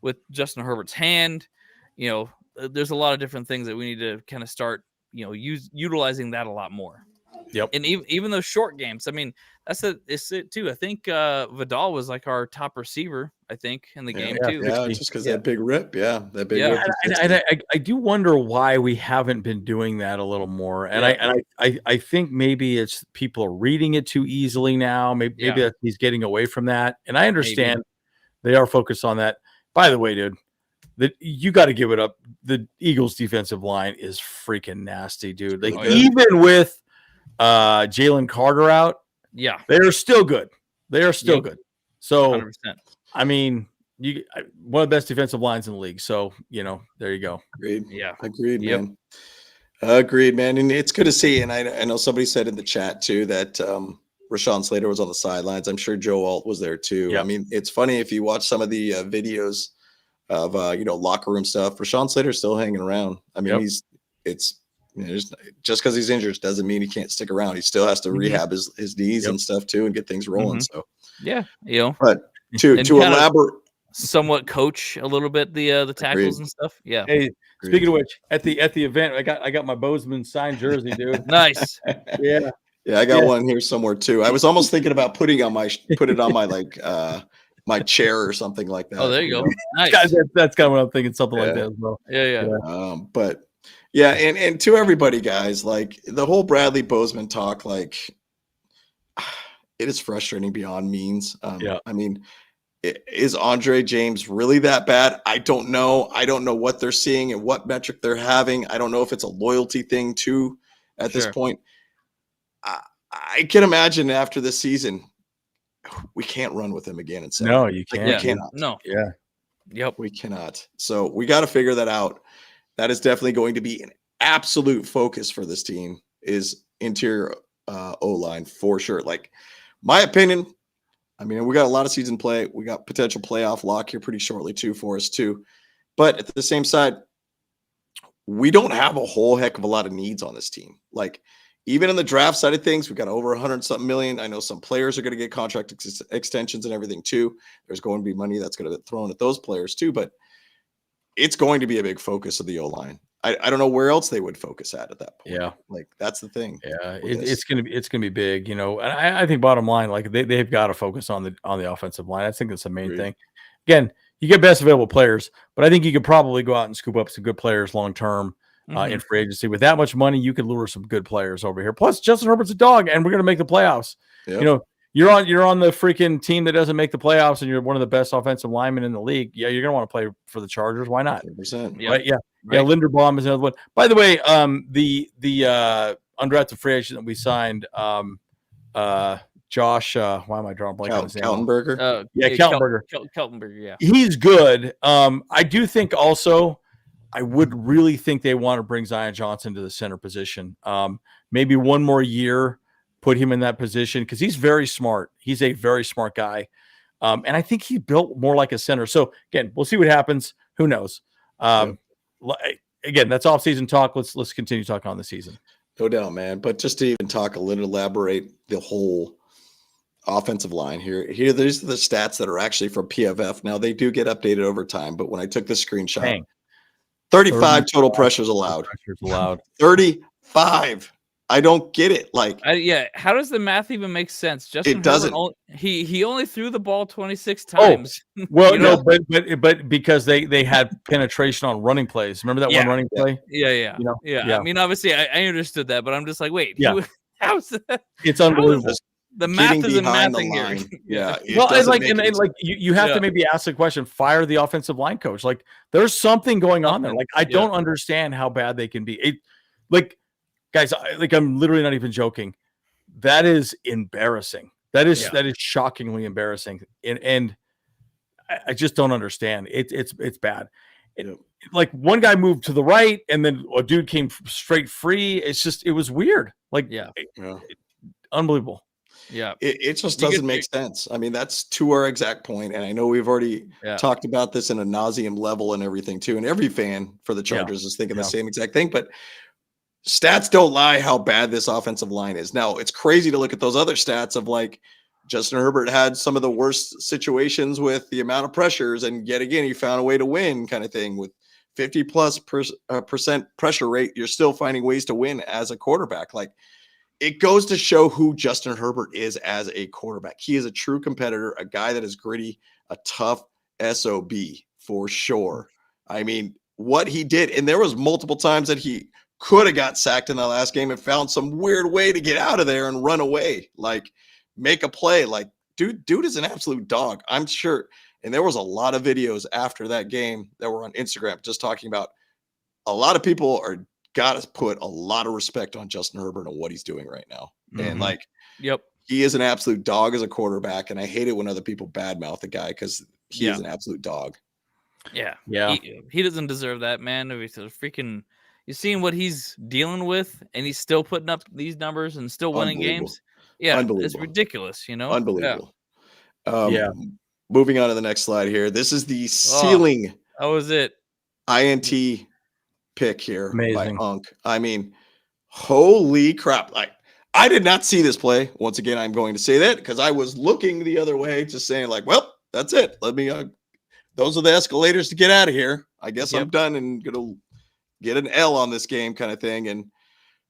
with Justin Herbert's hand, there's a lot of different things that we need to kind of start, utilizing that a lot more. Yep. And even those short games, I mean, it's it too. I think Vidal was like our top receiver, I think, in the game too. Yeah, just because that big rip. Yeah, that big rip. And I do wonder why we haven't been doing that a little more. And I think maybe it's people are reading it too easily now. Maybe that he's getting away from that. And I understand they are focused on that. By the way, dude, you got to give it up. The Eagles defensive line is freaking nasty, dude. Like even with Jalen Carter out, they are still good. They are still good. So 100%. I mean, one of the best defensive lines in the league. So there you go. Agreed. Yeah, agreed, man. Agreed, man. And it's good to see. And I know somebody said in the chat too that Rashawn Slater was on the sidelines. I'm sure Joe Alt was there too. Yep. I mean, it's funny if you watch some of the videos of locker room stuff. Rashawn Slater's still hanging around. I mean, just because he's injured doesn't mean he can't stick around. He still has to rehab his knees and stuff too and get things rolling. So but to elaborate, somewhat coach a little bit the tackles and stuff. Yeah. Hey, speaking of which, at the event, I got my Bozeman signed jersey, dude. Nice. Yeah, I got one here somewhere too. I was almost thinking about put it on my like my chair or something like that. Oh, there you go. Nice. That's kind of what I'm thinking. Something like that as well. Yeah. But yeah, and to everybody, guys, like the whole Bradley Bozeman talk, like it is frustrating beyond means. I mean, is Andre James really that bad? I don't know. I don't know what they're seeing and what metric they're having. I don't know if it's a loyalty thing too at this point. I can imagine after this season, we can't run with him again. And no, you can't. We cannot. No. Yeah. Yep. We cannot. So we got to figure that out. That is definitely going to be an absolute focus for this team is interior O-line for sure. Like, my opinion, I mean, we got a lot of season play. We got potential playoff lock here pretty shortly too for us too. But at the same side, we don't have a whole heck of a lot of needs on this team. Like, even in the draft side of things, we got over 100-something million. I know some players are going to get contract extensions and everything too. There's going to be money that's going to be thrown at those players too, but it's going to be a big focus of the O-line. I don't know where else they would focus at that point. Yeah. Like, that's the thing. Yeah. It's going to be big, you know, and I think bottom line, like they've got to focus on the offensive line. I think that's the main thing. Again, you get best available players, but I think you could probably go out and scoop up some good players long-term in free agency. With that much money, you could lure some good players over here. Plus, Justin Herbert's a dog, and we're going to make the playoffs. Yep. You know, you're on the freaking team that doesn't make the playoffs, and you're one of the best offensive linemen in the league. Yeah, you're going to want to play for the Chargers. Why not? 100%. Right? Yeah. Right. Yeah, Linderbaum is another one. By the way, the undrafted free agent that we signed, Josh, why am I drawing blank on his name? Kaltenberger? Kaltenberger, yeah. He's good. I do think also I would really think they want to bring Zion Johnson to the center position. Maybe one more year, put him in that position because he's very smart. He's a very smart guy. And I think he built more like a center. So, again, we'll see what happens. Who knows? Again, that's off-season talk. Let's continue talking on the season. No doubt, man. But just to even talk a little, elaborate the whole offensive line here. These are the stats that are actually from PFF. Now, they do get updated over time, but when I took the screenshot, 35 total pressures allowed. 35. I don't get it. Like, how does the math even make sense? Justin it doesn't. He only threw the ball 26 times. Oh, well, no, but because they had penetration on running plays. Remember that one running play? Yeah. You know? Yeah. I mean, obviously, I understood that, but I'm just like, wait, how's that? It's unbelievable. The math isn't mathing here. Yeah. Well, and you have to maybe ask the question, fire the offensive line coach. Like, there's something going on there. Like, I don't understand how bad they can be. Guys, I'm literally not even joking. That is embarrassing. That is shockingly embarrassing. And I just don't understand. It's bad. Like, one guy moved to the right and then a dude came straight free. It was weird. Like, unbelievable. Yeah. It just doesn't make sense. I mean, that's to our exact point. And I know we've already talked about this in a nauseum level and everything too. And every fan for the Chargers is thinking the same exact thing, but stats don't lie how bad this offensive line is. Now, it's crazy to look at those other stats of like Justin Herbert had some of the worst situations with the amount of pressures, and yet again, he found a way to win kind of thing with 50+% pressure rate. You're still finding ways to win as a quarterback. Like, it goes to show who Justin Herbert is as a quarterback. He is a true competitor, a guy that is gritty, a tough SOB for sure. I mean, what he did, and there was multiple times that he could have got sacked in the last game and found some weird way to get out of there and run away, like make a play. Like, dude is an absolute dog, I'm sure. And there was a lot of videos after that game that were on Instagram just talking about a lot of people are got to put a lot of respect on Justin Herbert and what he's doing right now. And like, he is an absolute dog as a quarterback. And I hate it when other people badmouth the guy because he is an absolute dog. Yeah. He doesn't deserve that, man. Freaking, you seeing what he's dealing with, and he's still putting up these numbers and still winning games. Yeah, it's ridiculous, you know. Unbelievable. Moving on to the next slide here. This is the ceiling. How was it? INT pick here. Amazing. By Unk. I mean, holy crap! Like, I did not see this play. Once again, I'm going to say that because I was looking the other way, just saying like, well, that's it. Let me. Those are the escalators to get out of here. I guess I'm done and gonna get an L on this game kind of thing. And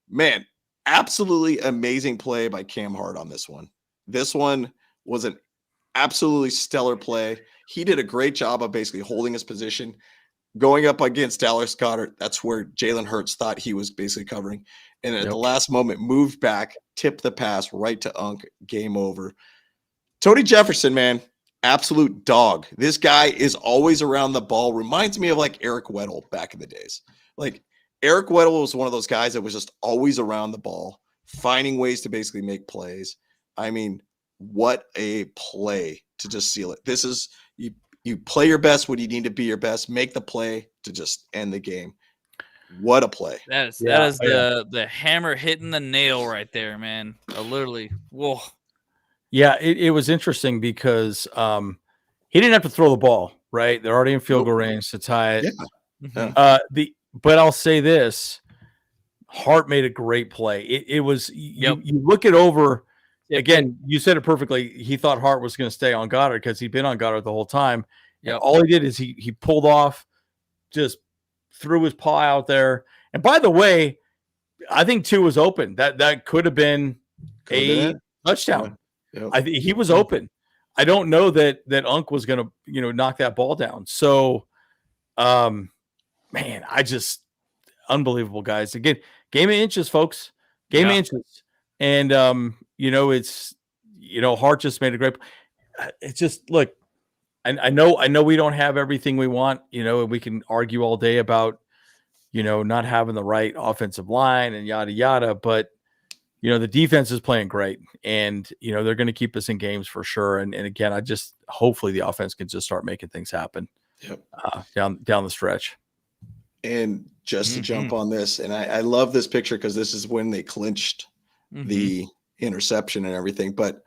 man, absolutely amazing play by Cam Hart on this one. This one was an absolutely stellar play. He did a great job of basically holding his position, going up against Dallas Goedert. That's where Jalen Hurts thought he was basically covering. And at the last moment, moved back, tipped the pass right to Unk. Game over. Tony Jefferson, man, absolute dog. This guy is always around the ball. Reminds me of like Eric Weddle back in the days. Like, Eric Weddle was one of those guys that was just always around the ball, finding ways to basically make plays. I mean, what a play to just seal it. This is, you play your best when you need to be your best, make the play to just end the game. What a play. That is the hammer hitting the nail right there, man. Literally. Whoa. Yeah, it was interesting because he didn't have to throw the ball, right? They're already in field goal range to tie it. Yeah. But I'll say this. Hart made a great play. It was you look it over again. You said it perfectly. He thought Hart was going to stay on Goddard because he'd been on Goddard the whole time. Yeah, all he did is he pulled off, just threw his paw out there. And by the way, I think 2 was open. That could have been a touchdown. Yep. I think he was open. I don't know that Unk was going to knock that ball down. So, man, unbelievable, guys. Again, game of inches, folks. Game of inches. And it's Hart just made a great. It's just look. I know we don't have everything we want. And we can argue all day about not having the right offensive line and yada yada. But the defense is playing great, and they're going to keep us in games for sure. And again, hopefully the offense can just start making things happen. Down the stretch. And just to jump on this, and I love this picture because this is when they clinched the interception and everything. But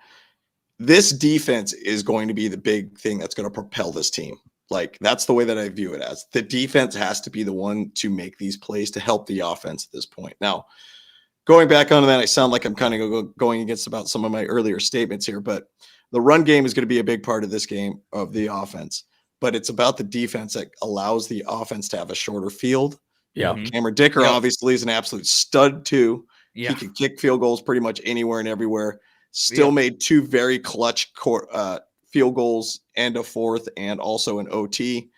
this defense is going to be the big thing that's going to propel this team. Like, that's the way that I view it as. The defense has to be the one to make these plays to help the offense at this point. Now, going back onto that, I sound like I'm kind of going against about some of my earlier statements here, but the run game is going to be a big part of this game, of the offense. But it's about the defense that allows the offense to have a shorter field. Yeah. Cameron Dicker obviously is an absolute stud too. Yeah. He can kick field goals pretty much anywhere and everywhere. Still made 2 very clutch field goals and a 4th, and also an OT.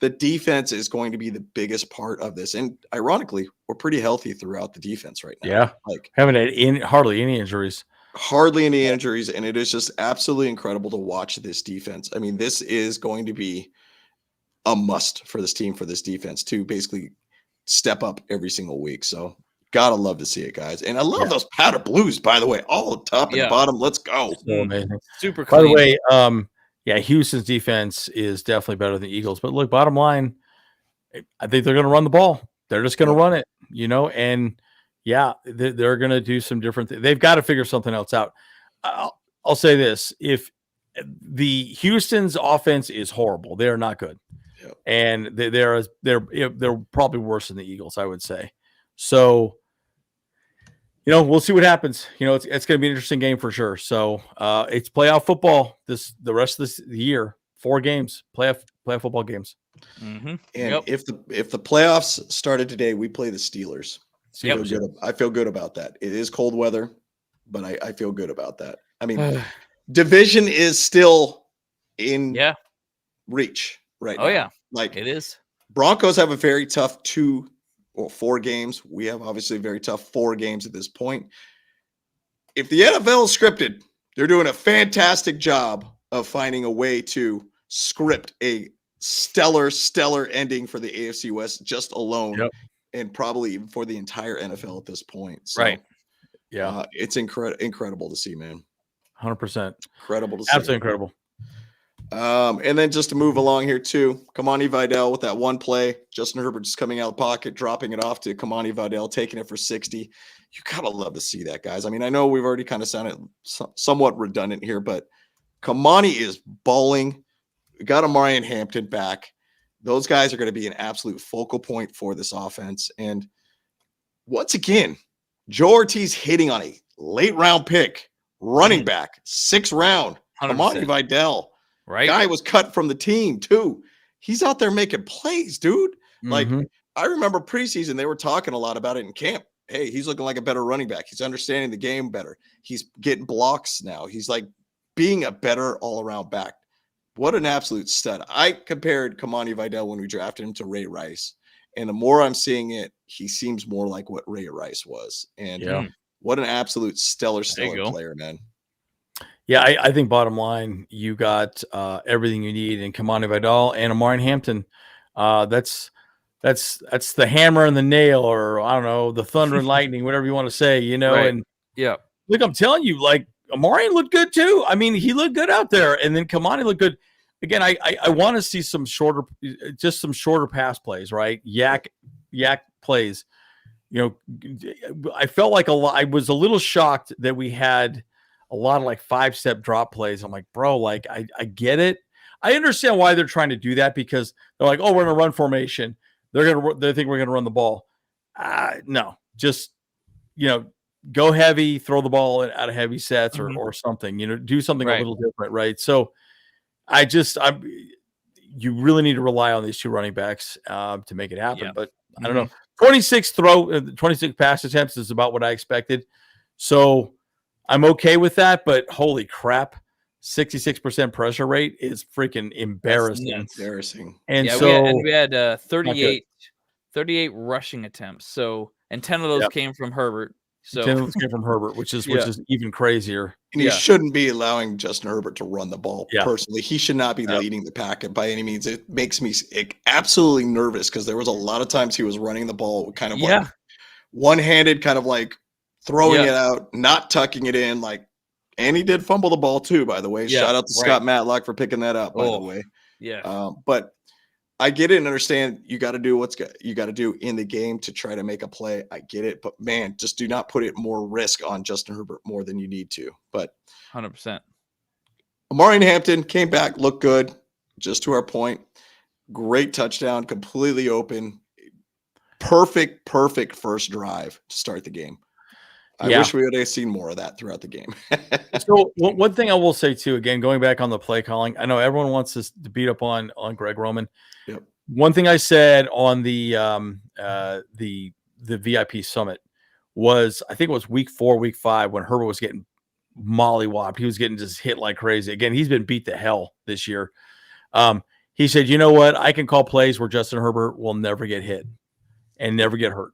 The defense is going to be the biggest part of this. And ironically, we're pretty healthy throughout the defense right now. Yeah. Like, haven't had hardly any injuries. Hardly any injuries, and it is just absolutely incredible to watch this defense. I mean, this is going to be a must for this team, for this defense to basically step up every single week. So gotta love to see it, guys. And I love those powder blues, by the way, all top and bottom. Let's go. So amazing. Super clean. By the way, Houston's defense is definitely better than the Eagles. But look, bottom line, I think they're going to run the ball. They're just going to run it, and they're going to do some different things. They've got to figure something else out. I'll say this. If the Houston's offense is horrible, they're not good. Yep. And they're probably worse than the Eagles, I would say. So, we'll see what happens. It's going to be an interesting game for sure. So it's playoff football the rest of the year. 4 games, playoff football games. And if the playoffs started today, we play the Steelers. I feel good about that. It is cold weather, but I feel good about that. I mean, division is still in reach right now. Oh, yeah. Like, it is. Broncos have a very tough 4 games. We have obviously a very tough 4 games at this point. If the NFL is scripted, they're doing a fantastic job of finding a way to script a stellar ending for the AFC West just alone. And probably even for the entire NFL at this point. So, right. Yeah. It's incredible to see, man. 100%. Incredible to see. Absolutely incredible. And then just to move along here too, Kamani Vidal with that one play, Justin Herbert just coming out of the pocket, dropping it off to Kamani Vidal, taking it for 60. You gotta love to see that, guys. I mean, I know we've already kind of sounded somewhat redundant here, but Kamani is balling. We got Amarian Hampton back. Those guys are going to be an absolute focal point for this offense. And once again, Joe Ortiz hitting on a late round pick, running back, 6th round, Kamani Vidal. Right. Guy was cut from the team too. He's out there making plays, dude. Like, I remember preseason, they were talking a lot about it in camp. Hey, he's looking like a better running back. He's understanding the game better. He's getting blocks now. He's like being a better all-around back. What an absolute stud. I compared Kamani Vidal when we drafted him to Ray Rice. And the more I'm seeing it, he seems more like what Ray Rice was. And what an absolute stellar player, man. Yeah, I think bottom line, you got everything you need in Kamani Vidal and Amarian Hampton. That's the hammer and the nail, or I don't know, the thunder and lightning, whatever you want to say, Right. And look, I'm telling you, like, Amarian looked good too. I mean, he looked good out there, and then Kamani looked good. Again, I want to see some shorter pass plays, right? Yak plays, I felt like I was a little shocked that we had a lot of like 5-step drop plays. I'm like, bro, like I get it. I understand why they're trying to do that, because they're like, oh, we're going to run formation. They think we're going to run the ball. No, just, go heavy, throw the ball out of heavy sets or something, do something a little different. Right. So you really need to rely on these two running backs to make it happen. Yeah. But I don't know. 26 pass attempts is about what I expected. So I'm okay with that, but holy crap. 66% pressure rate is freaking embarrassing. Embarrassing. And we had 38 rushing attempts. So, and 10 of those came from Herbert. So 10 of those came from Herbert, which is even crazier. And you shouldn't be allowing Justin Herbert to run the ball. Personally, he should not be leading the packet by any means. It makes me absolutely nervous, because there was a lot of times he was running the ball kind of like one-handed, kind of like throwing it out, not tucking it in, like. And he did fumble the ball too, by the way. Shout out to Scott Matlock for picking that up, by the way. Yeah. But I get it and understand you got to do what you got to do in the game to try to make a play. I get it. But, man, just do not put it more risk on Justin Herbert more than you need to. But 100%. Amari Hampton came back, looked good, just to our point. Great touchdown, completely open. Perfect first drive to start the game. I wish we would have seen more of that throughout the game. So one thing I will say too, again, going back on the play calling, I know everyone wants us to beat up on Greg Roman. Yep. One thing I said on the VIP summit was, I think it was week 4, week 5, when Herbert was getting mollywopped. He was getting just hit like crazy. Again, he's been beat to hell this year. He said, you know what? I can call plays where Justin Herbert will never get hit and never get hurt.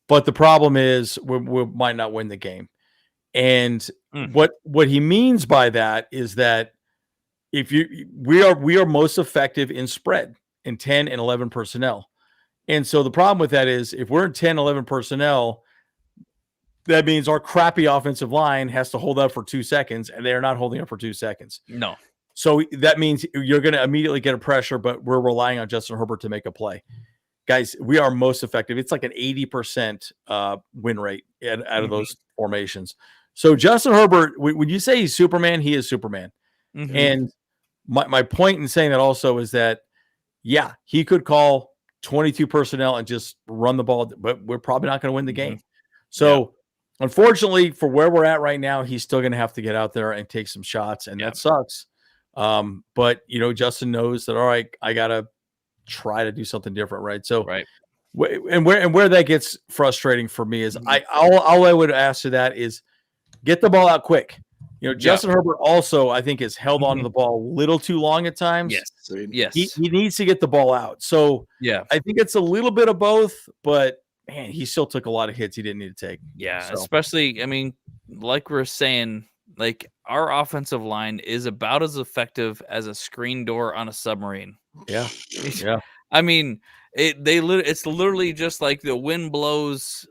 But the problem is we might not win the game. And what he means by that is that we are most effective in spread in 10 and 11 personnel. And so the problem with that is, if we're in 10, 11 personnel, that means our crappy offensive line has to hold up for 2 seconds, and they're not holding up for 2 seconds. No. So that means you're going to immediately get a pressure, but we're relying on Justin Herbert to make a play. Guys, we are most effective. It's like an 80% win rate out of those formations. So Justin Herbert, when you say he's Superman, he is Superman. And my point in saying that also is that, he could call 22 personnel and just run the ball, but we're probably not going to win the game. So unfortunately, for where we're at right now, he's still going to have to get out there and take some shots, and that sucks. But, Justin knows that, all right, I got to try to do something different, right? So, where that gets frustrating for me is, all I would ask to that is get the ball out quick. Justin Herbert also, I think, has held on to the ball a little too long at times. Yes. He needs to get the ball out. So I think it's a little bit of both, but man, he still took a lot of hits he didn't need to take. Especially, I mean, like we're saying, like, our offensive line is about as effective as a screen door on a submarine. I mean, it's literally just like the wind blows,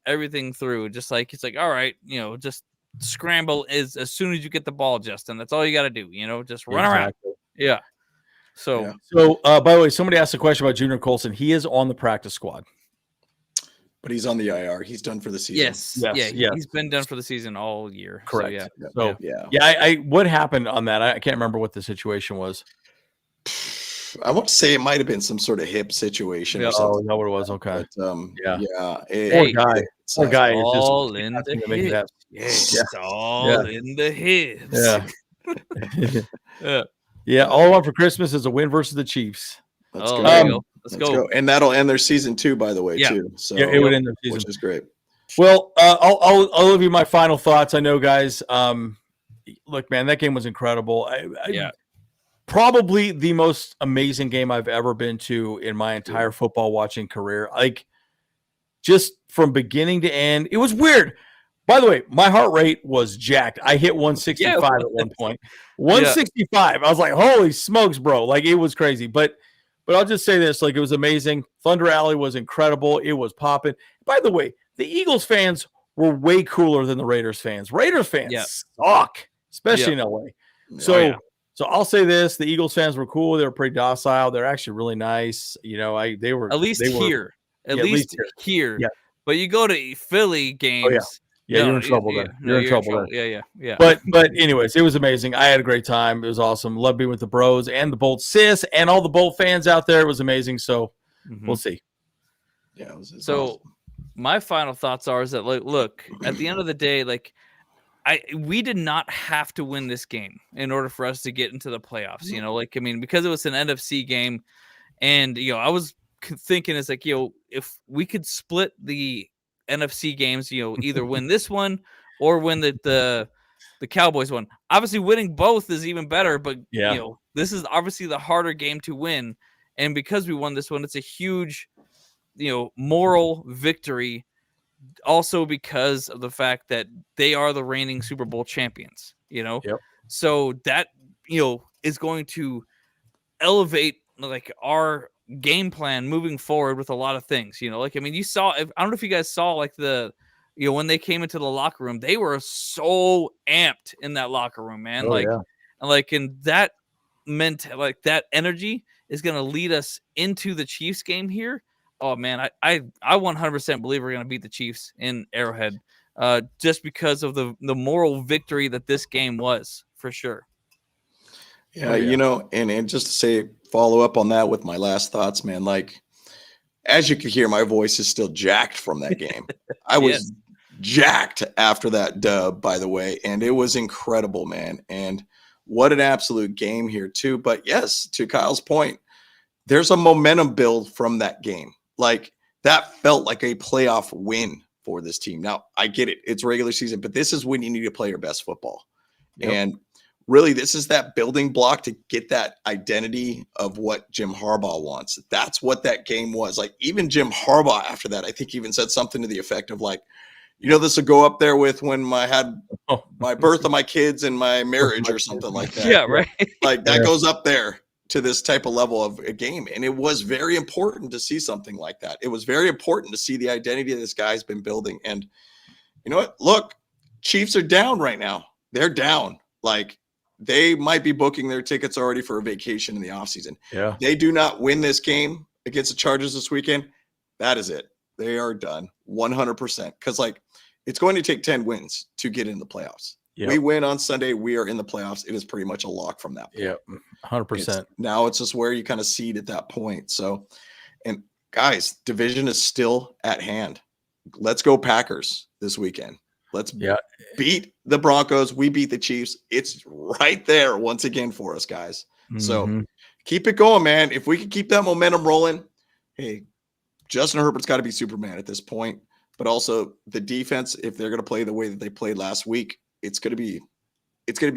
everything through. Just like, it's like, all right, just scramble as soon as you get the ball, Justin. That's all you got to do. Just run around. Yeah. So, by the way, somebody asked a question about Junior Colson. He is on the practice squad, but he's on the IR. He's done for the season. Yes. He's been done for the season all year. Correct. So, I what happened on that? I can't remember what the situation was. I want to say it might have been some sort of hip situation. Or something. Oh, what it was. Okay. But, Poor guy. All in the hips. Yes. All in the hips. All I want for Christmas is a win versus the Chiefs. Let's go. Let's go. And that'll end their season too, by the way, too. So it would end their season, which is great. Well, I'll give you my final thoughts. I know, guys. Look, man, that game was incredible. Probably the most amazing game I've ever been to in my entire football watching career. Like, just from beginning to end, it was weird. By the way, my heart rate was jacked. I hit 165 at one point. 165. I was like, holy smokes, bro. Like, it was crazy. But I'll just say this, like, it was amazing. Thunder Alley was incredible. It was popping. By the way, the Eagles fans were way cooler than the Raiders fans. Raiders fans suck, especially in LA. So I'll say this: the Eagles fans were cool. They were pretty docile. They're actually really nice. They were at least here. at least here. Yeah. But you go to Philly games. Yeah, you're in trouble there. You're in trouble there. Yeah. But anyways, it was amazing. I had a great time. It was awesome. Love being with the bros and the Bolt sis and all the Bolt fans out there. It was amazing. So we'll see. Yeah. It was so awesome. My final thoughts are is that like, look, at the end of the day, like we did not have to win this game in order for us to get into the playoffs. You know, like I mean, because it was an NFC game, and I was thinking it's like if we could split the NFC games, either win this one or win the Cowboys one. Obviously, winning both is even better, but this is obviously the harder game to win. And because we won this one, it's a huge, moral victory. Also, because of the fact that they are the reigning Super Bowl champions. So that is going to elevate like our game plan moving forward with a lot of things. Like I mean, you saw. I don't know if you guys saw like when they came into the locker room, they were so amped in that locker room, man. And that meant like that energy is going to lead us into the Chiefs game here. Oh man, I 100% believe we're going to beat the Chiefs in Arrowhead, just because of the moral victory that this game was for sure. Yeah, and just to say, follow up on that with my last thoughts, man. Like, as you can hear, my voice is still jacked from that game. I was jacked after that dub, by the way, and it was incredible, man. And what an absolute game here, too. But yes, to Kyle's point, there's a momentum build from that game. Like, that felt like a playoff win for this team. Now, I get it. It's regular season, but this is when you need to play your best football. Yep. And really, this is that building block to get that identity of what Jim Harbaugh wants. That's what that game was. Like, even Jim Harbaugh after that, I think even said something to the effect of like, this will go up there with when I had my birth of my kids and my marriage or something like that. Yeah, right. Like that goes up there to this type of level of a game. And it was very important to see something like that. It was very important to see the identity this guy's been building. And you know what? Look, Chiefs are down right now. They're down. Like, they might be booking their tickets already for a vacation in the offseason. Yeah. They do not win this game against the Chargers this weekend. That is it. They are done 100%. Because, like, it's going to take 10 wins to get in the playoffs. Yep. We win on Sunday, we are in the playoffs. It is pretty much a lock from that point. Yeah, 100%. Now it's just where you kind of seed at that point. So, and guys, division is still at hand. Let's go Packers this weekend. Let's beat the Broncos. We beat the Chiefs. It's right there once again for us, guys. Mm-hmm. So keep it going, man. If we can keep that momentum rolling, hey, Justin Herbert's got to be Superman at this point. But also the defense, if they're going to play the way that they played last week, it's going to be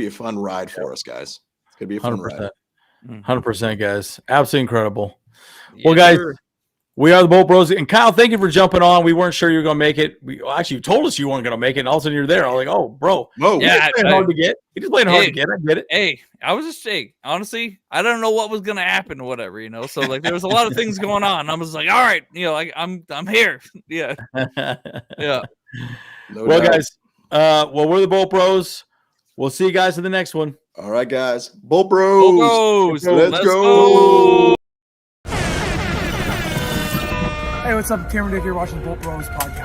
a fun ride for us, guys. It's going to be a fun 100%. ride. 100%, guys. Absolutely incredible. Well, guys, we are the Bolt Bros. And Kyle, thank you for jumping on. We weren't sure you were going to make it. You told us you weren't going to make it, and all of a sudden you're there. I was like, oh, bro. Whoa. Yeah, he's playing hard to get. He just playing hard to get. I get it. Hey, I was just saying, honestly, I don't know what was going to happen or whatever, So, like, there was a lot of things going on. I was like, all right, like, I'm here. Yeah. Yeah. Well, guys, we're the Bolt Bros. We'll see you guys in the next one. All right, guys. Bolt Bros. Bolt Bros. Let's go. Hey, what's up? Cameron Dick here watching the Bolt Bros podcast.